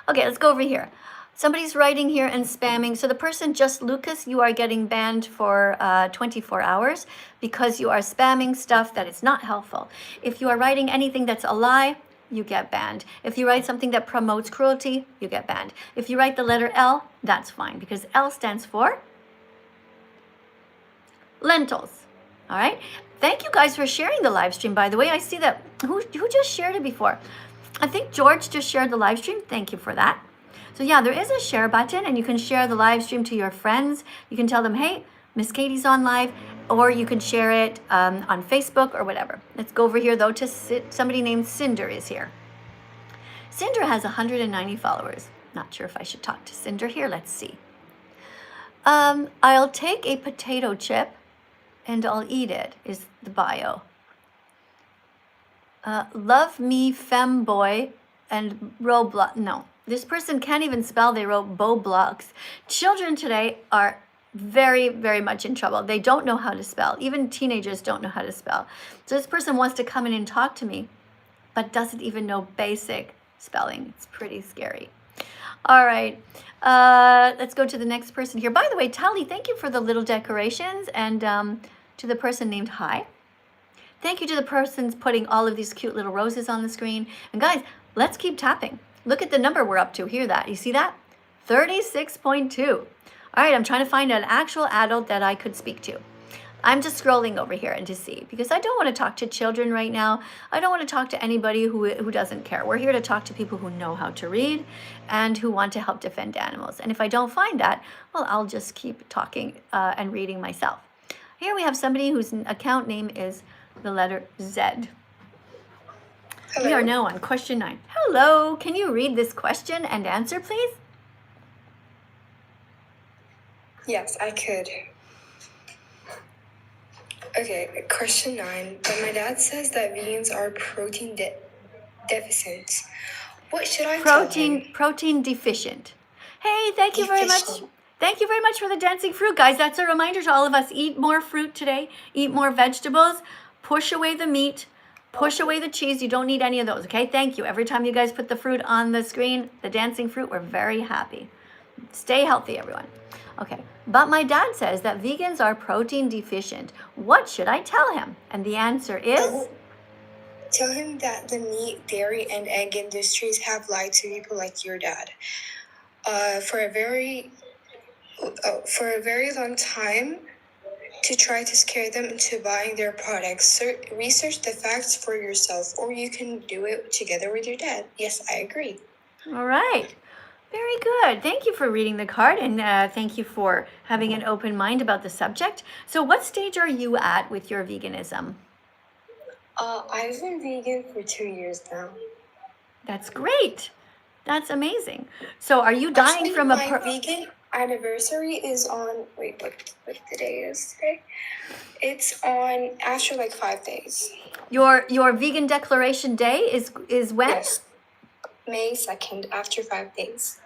Okay, let's go over here. Somebody's writing here and spamming. So the person, Just Lucas, you are getting banned for 24 hours because you are spamming stuff that is not helpful. If you are writing anything that's a lie, you get banned. If you write something that promotes cruelty, you get banned. If you write the letter L, that's fine, because L stands for lentils. All right? Thank you guys for sharing the live stream, by the way. I see that, who just shared it before? I think George just shared the live stream. Thank you for that. So yeah, there is a share button, and you can share the live stream to your friends. You can tell them, hey, Miss Katie's on live, or you can share it on Facebook or whatever. Let's go over here, though, to somebody named Cinder is here. Cinder has 190 followers. Not sure if I should talk to Cinder here. Let's see. I'll take a potato chip and I'll eat it, is the bio. Love me, femboy, and Roblox. No, this person can't even spell. They wrote Boblox. Children today are very, very much in trouble. They don't know how to spell. Even teenagers don't know how to spell. So this person wants to come in and talk to me, but doesn't even know basic spelling. It's pretty scary. All right, let's go to the next person here. By the way, Tali, thank you for the little decorations, and to the person named Hi. Thank you to the persons putting all of these cute little roses on the screen. And guys, let's keep tapping. Look at the number we're up to. Hear that? You see that? 36.2. All right, I'm trying to find an actual adult that I could speak to. I'm just scrolling over here and to see, because I don't want to talk to children right now. I don't want to talk to anybody who doesn't care. We're here to talk to people who know how to read and who want to help defend animals. And if I don't find that, well, I'll just keep talking and reading myself. Here we have somebody whose account name is the letter Z. Hello. We are now on question 9. Hello, can you read this question and answer, please? Yes, I could. Okay, question 9. But my dad says that vegans are protein deficient. What should I tell him? Protein deficient. Hey, thank you very much. Deficient. Thank you very much for the dancing fruit, guys. That's a reminder to all of us. Eat more fruit today. Eat more vegetables. Push away the meat. Push away the cheese. You don't need any of those, okay? Thank you. Every time you guys put the fruit on the screen, the dancing fruit, we're very happy. Stay healthy, everyone. Okay, but my dad says that vegans are protein deficient. What should I tell him? And the answer is? Tell him that the meat, dairy, and egg industries have lied to people like your dad. For a very long time, to try to scare them into buying their products. Research the facts for yourself, or you can do it together with your dad. Yes, I agree. All right. Very good. Thank you for reading the card, and thank you for having an open mind about the subject. So what stage are you at with your veganism? I've been vegan for 2 years now. That's great. That's amazing. So are you dying Actually, from my vegan anniversary is on, what the day is today? It's on after like 5 days. Your vegan declaration day is when? Yes. May 2nd, after 5 days.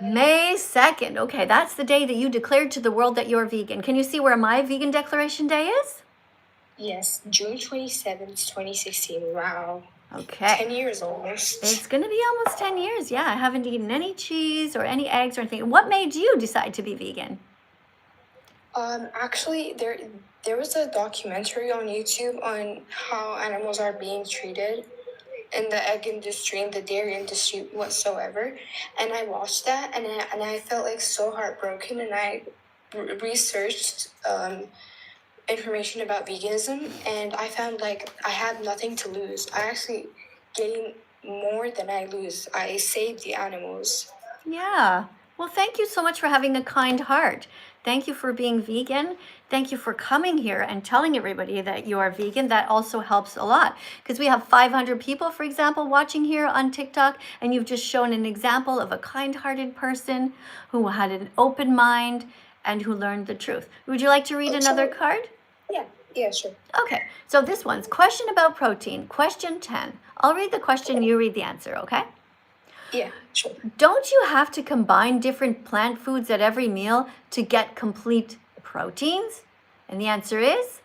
May 2nd. Okay, that's the day that you declared to the world that you're vegan. Can you see where my vegan declaration day is? Yes, June 27th, 2016. Wow. Okay. 10 years almost. It's going to be almost 10 years. Yeah, I haven't eaten any cheese or any eggs or anything. What made you decide to be vegan? Actually, there was a documentary on YouTube on how animals are being treated in the egg industry and the dairy industry whatsoever, and I watched that and I felt like so heartbroken, and I researched information about veganism, and I found like I had nothing to lose. I actually gain more than I lose. I saved the animals. Yeah. Well, thank you so much for having a kind heart. Thank you for being vegan. Thank you for coming here and telling everybody that you are vegan. That also helps a lot, because we have 500 people, for example, watching here on TikTok, and you've just shown an example of a kind-hearted person who had an open mind and who learned the truth. Would you like to read another card? Yeah, sure. Okay, so this one's question about protein, question 10. I'll read the question, you read the answer, okay? Yeah, sure. Don't you have to combine different plant foods at every meal to get complete proteins? And the answer is?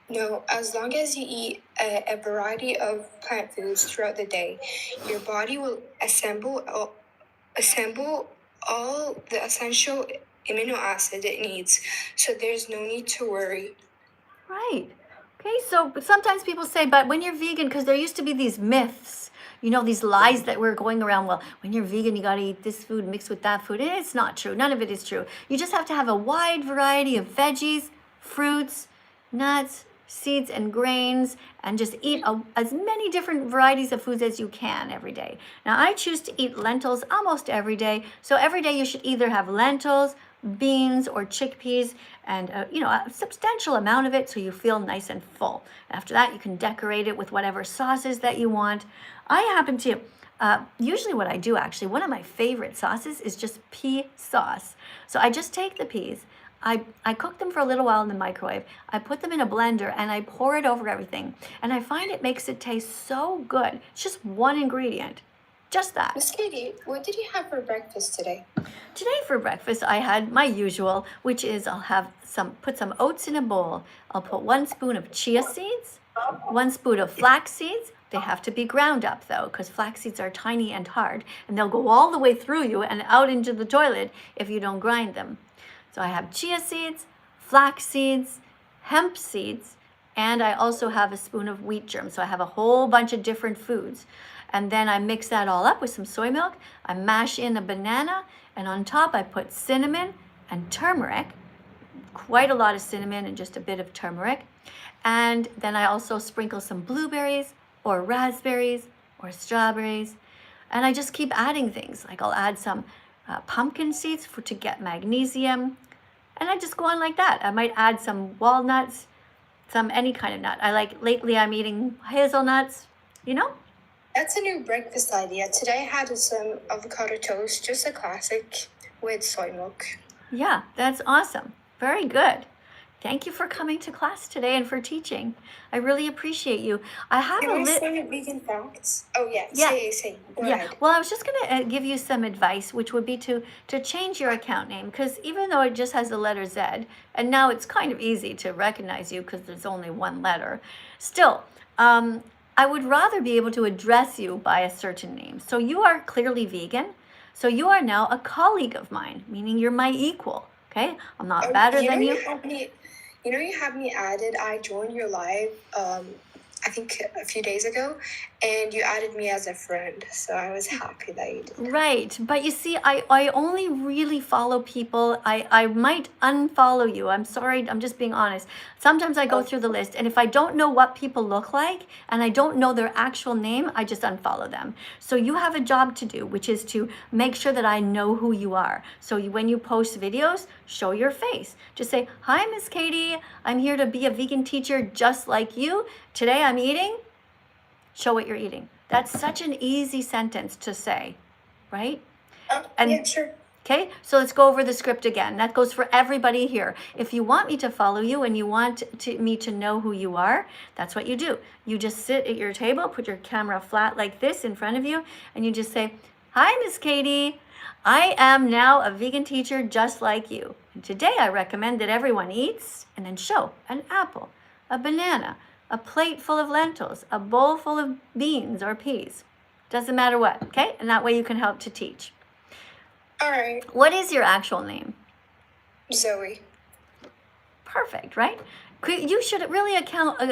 No, as long as you eat a variety of plant foods throughout the day, your body will assemble all the essential amino acid it needs. So there's no need to worry. Right. Okay, so sometimes people say, but when you're vegan, because there used to be these myths, you know, these lies that were going around, well, when you're vegan, you got to eat this food mixed with that food. And it's not true. None of it is true. You just have to have a wide variety of veggies, fruits, nuts, seeds, and grains, and just eat as many different varieties of foods as you can every day. Now, I choose to eat lentils almost every day. So every day you should either have lentils, beans, or chickpeas, and a substantial amount of it, so you feel nice and full. After that, you can decorate it with whatever sauces that you want. I happen to usually what I do, actually, one of my favorite sauces is just pea sauce. So I just take the peas, I cook them for a little while in the microwave, I put them in a blender, and I pour it over everything, and I find it makes it taste so good. It's just one ingredient. Just that. Miss Katie, what did you have for breakfast today? Today for breakfast, I had my usual, which is I'll have put some oats in a bowl. I'll put 1 spoon of chia seeds, 1 spoon of flax seeds. They have to be ground up though, because flax seeds are tiny and hard, and they'll go all the way through you and out into the toilet if you don't grind them. So I have chia seeds, flax seeds, hemp seeds, and I also have a spoon of wheat germ. So I have a whole bunch of different foods. And then I mix that all up with some soy milk. I mash in a banana, and on top I put cinnamon and turmeric, quite a lot of cinnamon and just a bit of turmeric. And then I also sprinkle some blueberries or raspberries or strawberries. And I just keep adding things. Like I'll add some pumpkin seeds to get magnesium. And I just go on like that. I might add some walnuts, any kind of nut. Lately I'm eating hazelnuts, That's a new breakfast idea. Today I had some avocado toast, just a classic with soy milk. Yeah, that's awesome. Very good. Thank you for coming to class today and for teaching. I really appreciate you. I have Can a I list. say vegan facts? Oh yeah, Yeah. say. Go Yeah, ahead. well, I was just going to give you some advice, which would be to change your account name, because even though it just has the letter Z, and now it's kind of easy to recognize you because there's only one letter, still, I would rather be able to address you by a certain name. So you are clearly vegan. So you are now a colleague of mine, meaning you're my equal. Okay, I'm not better than you. You have me added. I joined your live. I think a few days ago, and you added me as a friend. So I was happy that you did. Right, but you see, I only really follow people. I might unfollow you. I'm sorry, I'm just being honest. Sometimes I go through the list, and if I don't know what people look like, and I don't know their actual name, I just unfollow them. So you have a job to do, which is to make sure that I know who you are. So when you post videos, show your face. Just say, hi, Miss Katie. I'm here to be a vegan teacher just like you. Today I'm eating. Show what you're eating. That's such an easy sentence to say, right? Yeah, sure. Okay, so let's go over the script again. That goes for everybody here. If you want me to follow you and you want me to know who you are, that's what you do. You just sit at your table, put your camera flat like this in front of you, and you just say, hi, Miss Katie. I am now a vegan teacher just like you. And today I recommend that everyone eats, and then show an apple, a banana, a plate full of lentils, a bowl full of beans or peas. Doesn't matter what, okay? And that way you can help to teach. All right. What is your actual name? Zoe. Perfect, right? You should really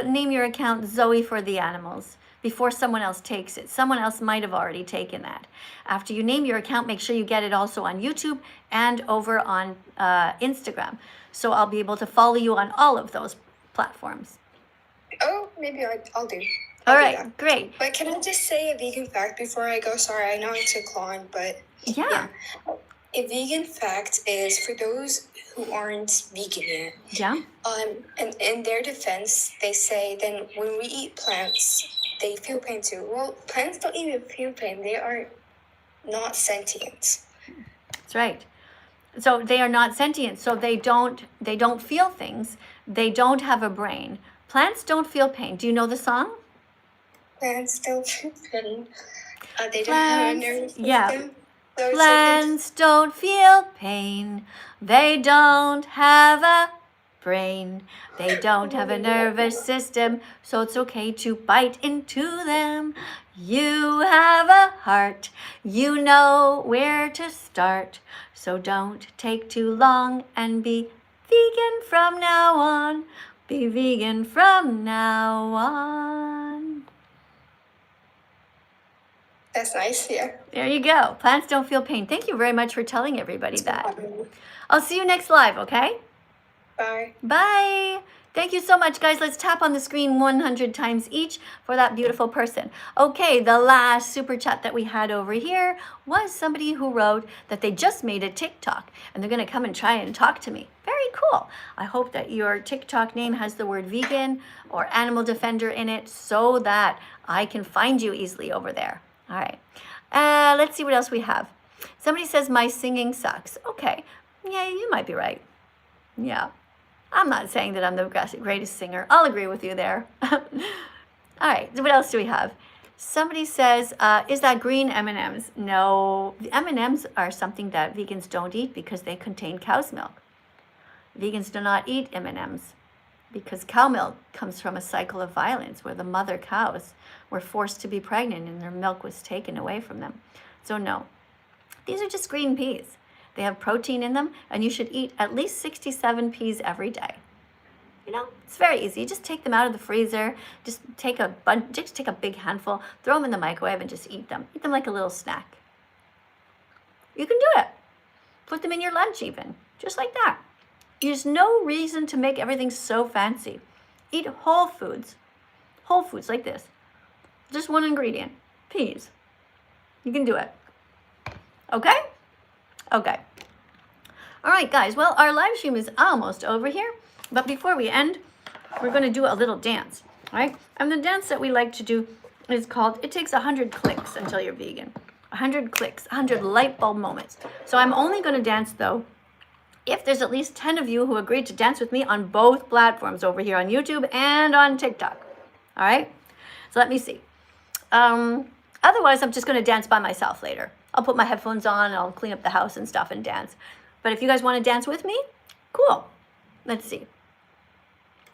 name your account Zoe for the Animals before someone else takes it. Someone else might have already taken that. After you name your account, make sure you get it also on YouTube and over on Instagram. So I'll be able to follow you on all of those platforms. Oh, maybe I'll do. All right, great. But can I just say a vegan fact before I go? Sorry, I know I took long, but Yeah. A vegan fact is for those who aren't vegan yet. Yeah. And in their defense, they say then when we eat plants, they feel pain too. Well, plants don't even feel pain. They are not sentient. That's right. So they are not sentient. So they don't feel things. They don't have a brain. Plants don't feel pain. Do you know the song? Plants don't feel pain. They don't have a nervous system. Yeah. So Plants don't feel pain. They don't have a brain. They don't have a nervous system, so it's okay to bite into them. You have a heart. You know where to start. So don't take too long and be vegan from now on. Be vegan from now on. That's nice, yeah. There you go. Plants don't feel pain. Thank you very much for telling everybody that. I'll see you next live, okay? Bye. Bye. Thank you so much, guys. Let's tap on the screen 100 times each for that beautiful person. Okay, the last super chat that we had over here was somebody who wrote that they just made a TikTok and they're going to come and try and talk to me. Very cool. I hope that your TikTok name has the word vegan or animal defender in it so that I can find you easily over there. All right. Let's see what else we have. Somebody says my singing sucks. Okay. Yeah, you might be right. Yeah. I'm not saying that I'm the greatest singer. I'll agree with you there. All right. What else do we have? Somebody says, is that green M&Ms? No. The M&Ms are something that vegans don't eat because they contain cow's milk. Vegans do not eat M&Ms because cow milk comes from a cycle of violence where the mother cows were forced to be pregnant and their milk was taken away from them. So no, these are just green peas. They have protein in them, and you should eat at least 67 peas every day. You know, it's very easy. You just take them out of the freezer, just take a big handful, throw them in the microwave, and just eat them. Eat them like a little snack. You can do it. Put them in your lunch even, just like that. There's no reason to make everything so fancy. Eat whole foods like this. Just one ingredient, peas. You can do it. Okay? Okay. All right, guys. Well, our live stream is almost over here. But before we end, we're going to do a little dance. All right? And the dance that we like to do is called, it takes 100 clicks until you're vegan. 100 clicks, 100 light bulb moments. So I'm only going to dance, though, if there's at least 10 of you who agreed to dance with me on both platforms, over here on YouTube and on TikTok. All right, so let me see. Otherwise, I'm just going to dance by myself later. I'll put my headphones on and I'll clean up the house and stuff and dance. But if you guys want to dance with me, cool. Let's see.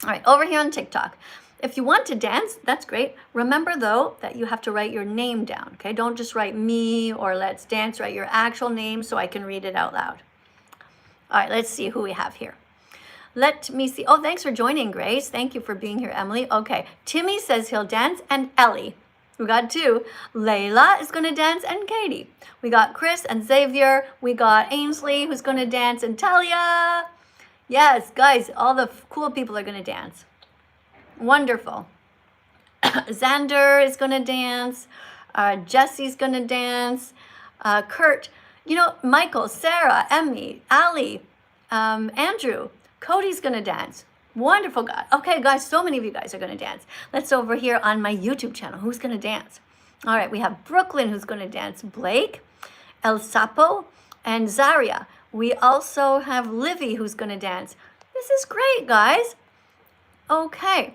All right, over here on TikTok. If you want to dance, that's great. Remember, though, that you have to write your name down, okay? Don't just write me or let's dance. Write your actual name so I can read it out loud. All right, let's see who we have here. Let me see. Oh, thanks for joining, Grace. Thank you for being here, Emily. Okay, Timmy says he'll dance, and Ellie. We got 2. Layla is going to dance, and Katie. We got Chris and Xavier. We got Ainsley, who's going to dance, and Talia. Yes, guys, all the cool people are going to dance. Wonderful. Xander is going to dance. Jesse's going to dance. Kurt, you know, Michael, Sarah, Emmy, Ali, Andrew, Cody's going to dance. Wonderful, guys. Okay, guys, so many of you guys are going to dance. Let's over here on my YouTube channel. Who's going to dance? All right, we have Brooklyn, who's going to dance. Blake, El Sapo, and Zaria. We also have Livy, who's going to dance. This is great, guys. Okay.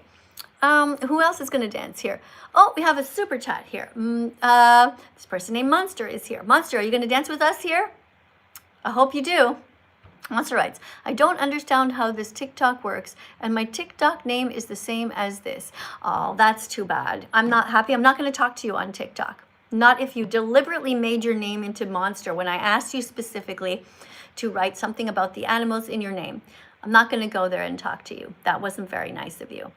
Who else is going to dance here? Oh, we have a super chat here. This person named Monster is here. Monster, are you going to dance with us here? I hope you do. Monster writes, I don't understand how this TikTok works, and my TikTok name is the same as this. Oh, that's too bad. I'm not happy. I'm not going to talk to you on TikTok. Not if you deliberately made your name into Monster when I asked you specifically to write something about the animals in your name. I'm not going to go there and talk to you. That wasn't very nice of you.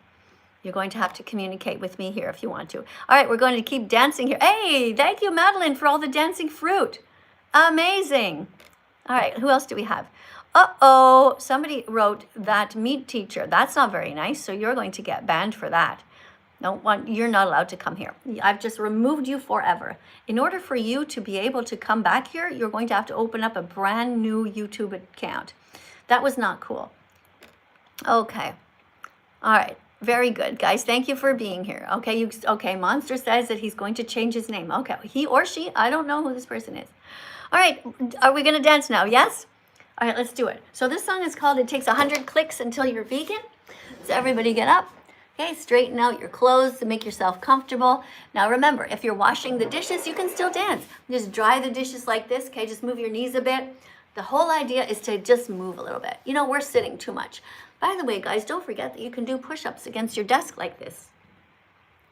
You're going to have to communicate with me here if you want to. All right, we're going to keep dancing here. Hey, thank you, Madeline, for all the dancing fruit. Amazing. All right, who else do we have? Uh-oh, somebody wrote that meat teacher. That's not very nice, so you're going to get banned for that. No, you're not allowed to come here. I've just removed you forever. In order for you to be able to come back here, you're going to have to open up a brand new YouTube account. That was not cool. Okay. All right. Very good, guys. Thank you for being here. Okay, okay, Monster says that he's going to change his name. Okay, he or she, I don't know who this person is. All right, are we going to dance now? Yes? All right, let's do it. So this song is called It Takes 100 Clicks Until You're Vegan. So everybody get up. Okay, straighten out your clothes to make yourself comfortable. Now remember, if you're washing the dishes, you can still dance. Just dry the dishes like this, okay? Just move your knees a bit. The whole idea is to just move a little bit. You know, we're sitting too much. By the way, guys, don't forget that you can do push-ups against your desk like this.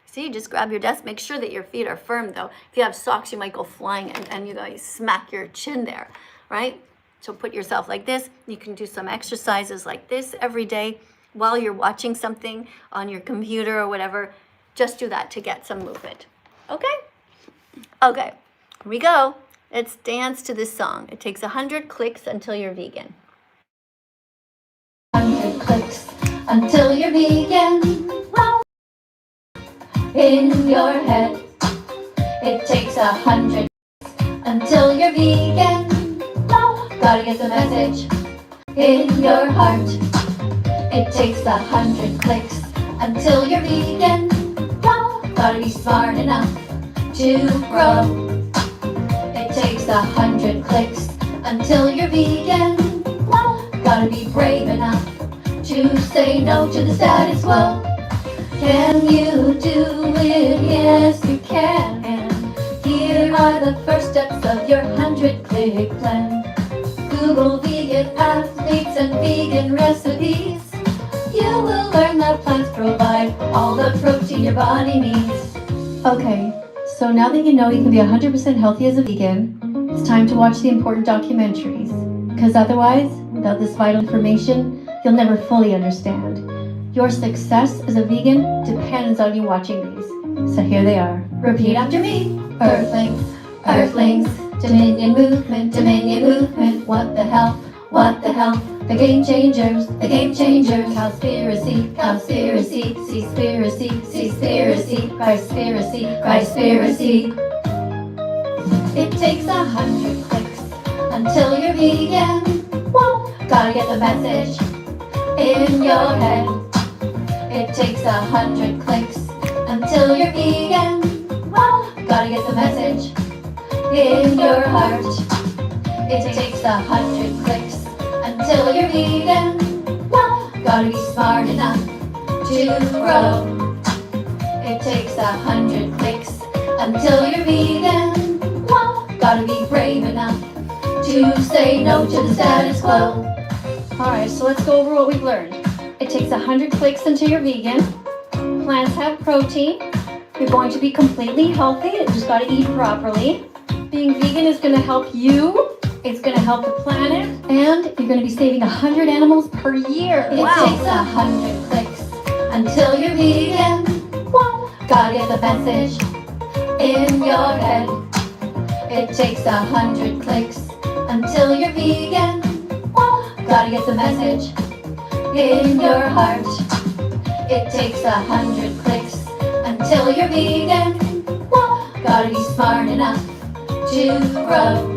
See, just grab your desk. Make sure that your feet are firm, though. If you have socks, you might go flying and you guys smack your chin there, right? So put yourself like this. You can do some exercises like this every day while you're watching something on your computer or whatever. Just do that to get some movement. Okay? Okay, here we go. Let's dance to this song. It takes 100 clicks until you're vegan. 100 clicks until you're vegan. Wow. In your head, it takes 100 until you're vegan. Wow. Gotta get the message in your heart. It takes 100 clicks until you're vegan. Wow. Gotta be smart enough to grow. It takes 100 clicks until you're vegan. Gotta be brave enough to say no to the status quo. Can you do it? Yes, you can. And here are the first steps of your 100-click plan. Google vegan athletes and vegan recipes. You will learn that plants provide all the protein your body needs. Okay, so now that you know you can be 100% healthy as a vegan, it's time to watch the important documentaries. Because otherwise, without this vital information, you'll never fully understand. Your success as a vegan depends on you watching these. So here they are. Repeat after me. Earthlings, Earthlings, Dominion movement, Dominion movement. What the hell, what the hell? The game changers, the game changers. Cowspiracy, cowspiracy, seaspiracy, seaspiracy, Christspiracy, Christspiracy. It takes 100 clicks until you're vegan. Whoa. Gotta get the message in your head. It takes 100 clicks until you're vegan. Whoa. Gotta get the message in your heart. It takes 100 clicks until until you're vegan. Wow, gotta be smart enough to grow. It takes 100 clicks until you're vegan. Wow, gotta be brave enough to say no to the status quo. Alright, so let's go over what we've learned. It takes 100 clicks until you're vegan. Plants have protein. You're going to be completely healthy. You just gotta eat properly. Being vegan is gonna help you. It's gonna help the planet. And you're gonna be saving 100 animals per year. It takes 100 clicks until you're vegan. Wow. Gotta get the message in your head. It takes 100 clicks until you're vegan. Wow. Gotta get the message in your heart. It takes 100 clicks until you're vegan. Wow. Gotta be smart enough to grow.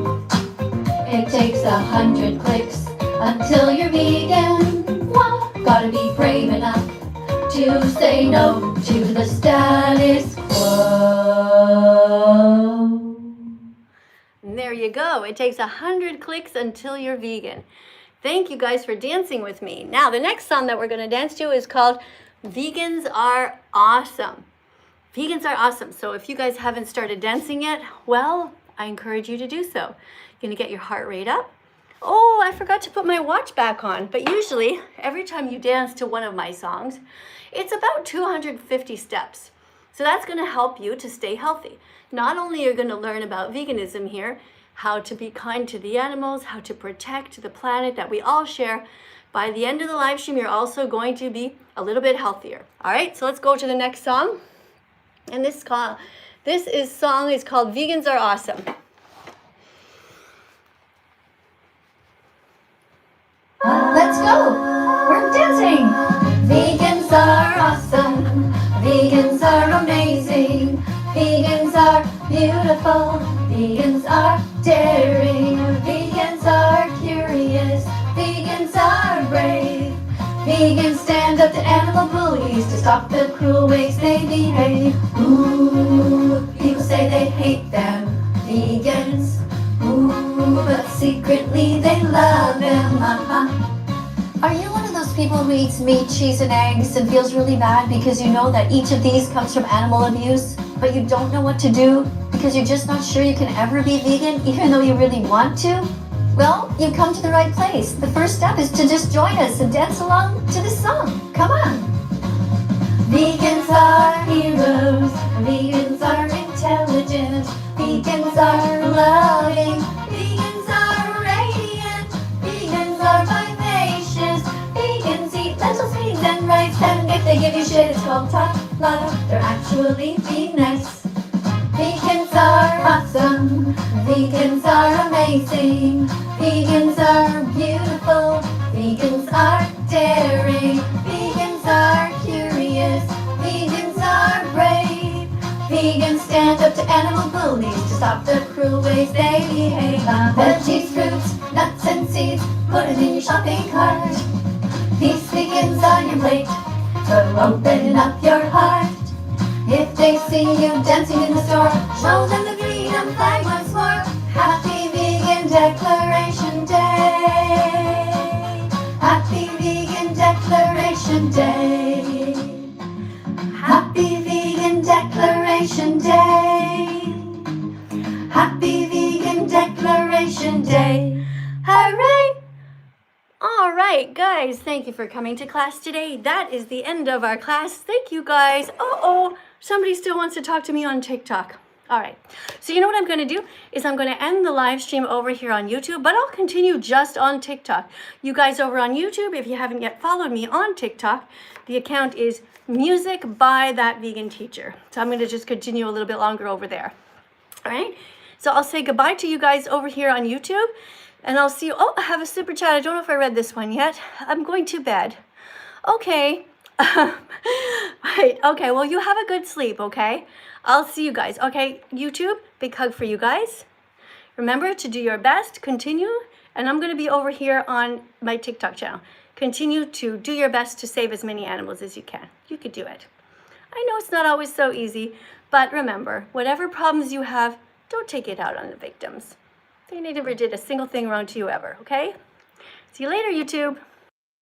It takes 100 clicks until you're vegan. Wow. Gotta be brave enough to say no to the status quo. And there you go. It takes 100 clicks until you're vegan. Thank you guys for dancing with me. Now, the next song that we're going to dance to is called Vegans Are Awesome. Vegans are awesome. So if you guys haven't started dancing yet, well, I encourage you to do so. You're going to get your heart rate up. Oh, I forgot to put my watch back on. But usually, every time you dance to one of my songs, it's about 250 steps. So that's going to help you to stay healthy. Not only are you going to learn about veganism here, how to be kind to the animals, how to protect the planet that we all share, by the end of the live stream, you're also going to be a little bit healthier. All right, so let's go to the next song. And this song is called Vegans Are Awesome. Let's go! We're dancing! Vegans are awesome. Vegans are amazing. Vegans are beautiful. Vegans are daring. Vegans are curious. Vegans are brave. Vegans stand up to animal bullies to stop the cruel ways they behave. Ooh, people say they hate them, vegans. Ooh, but secretly they love them. Are you one of those people who eats meat, cheese, and eggs and feels really bad because you know that each of these comes from animal abuse, but you don't know what to do because you're just not sure you can ever be vegan even though you really want to? Well, you've come to the right place. The first step is to just join us and dance along to this song. Come on. Vegans are heroes. Vegans are intelligent. Vegans are loving. Vegans are radiant. Vegans are vivacious. Vegans eat lentils, beans, and rice. And if they give you shit, it's called tough love. They're actually being nice. Vegans are awesome. Vegans are amazing. Vegans are beautiful. Vegans are daring. Vegans are curious. Vegans are brave. Vegans stand up to animal bullies to stop the cruel ways they behave. Veggies, fruits, nuts, and seeds, put it in your shopping cart. These vegans on your plate, so open up your heart. If they see you dancing in the store, show them the freedom flag once more. Happy Vegan Declaration Day. Happy Vegan Declaration Day. Happy Vegan Declaration Day. Happy Vegan Declaration Day. Hooray! All right, guys, thank you for coming to class today. That is the end of our class. Thank you, guys. Uh-oh, somebody still wants to talk to me on TikTok. All right, so you know what I'm going to do is I'm going to end the live stream over here on YouTube, but I'll continue just on TikTok. You guys over on YouTube, if you haven't yet followed me on TikTok, the account is Music by That Vegan Teacher. So I'm going to just continue a little bit longer over there. All right, so I'll say goodbye to you guys over here on YouTube. And I'll see you. Oh, I have a super chat. I don't know if I read this one yet. I'm going to bed. Okay. Right. Okay. Well, you have a good sleep. Okay. I'll see you guys. Okay. YouTube, big hug for you guys. Remember to do your best. Continue. And I'm going to be over here on my TikTok channel. Continue to do your best to save as many animals as you can. You could do it. I know it's not always so easy, but remember, whatever problems you have, don't take it out on the victims. They never did a single thing wrong to you ever, okay? See you later, YouTube.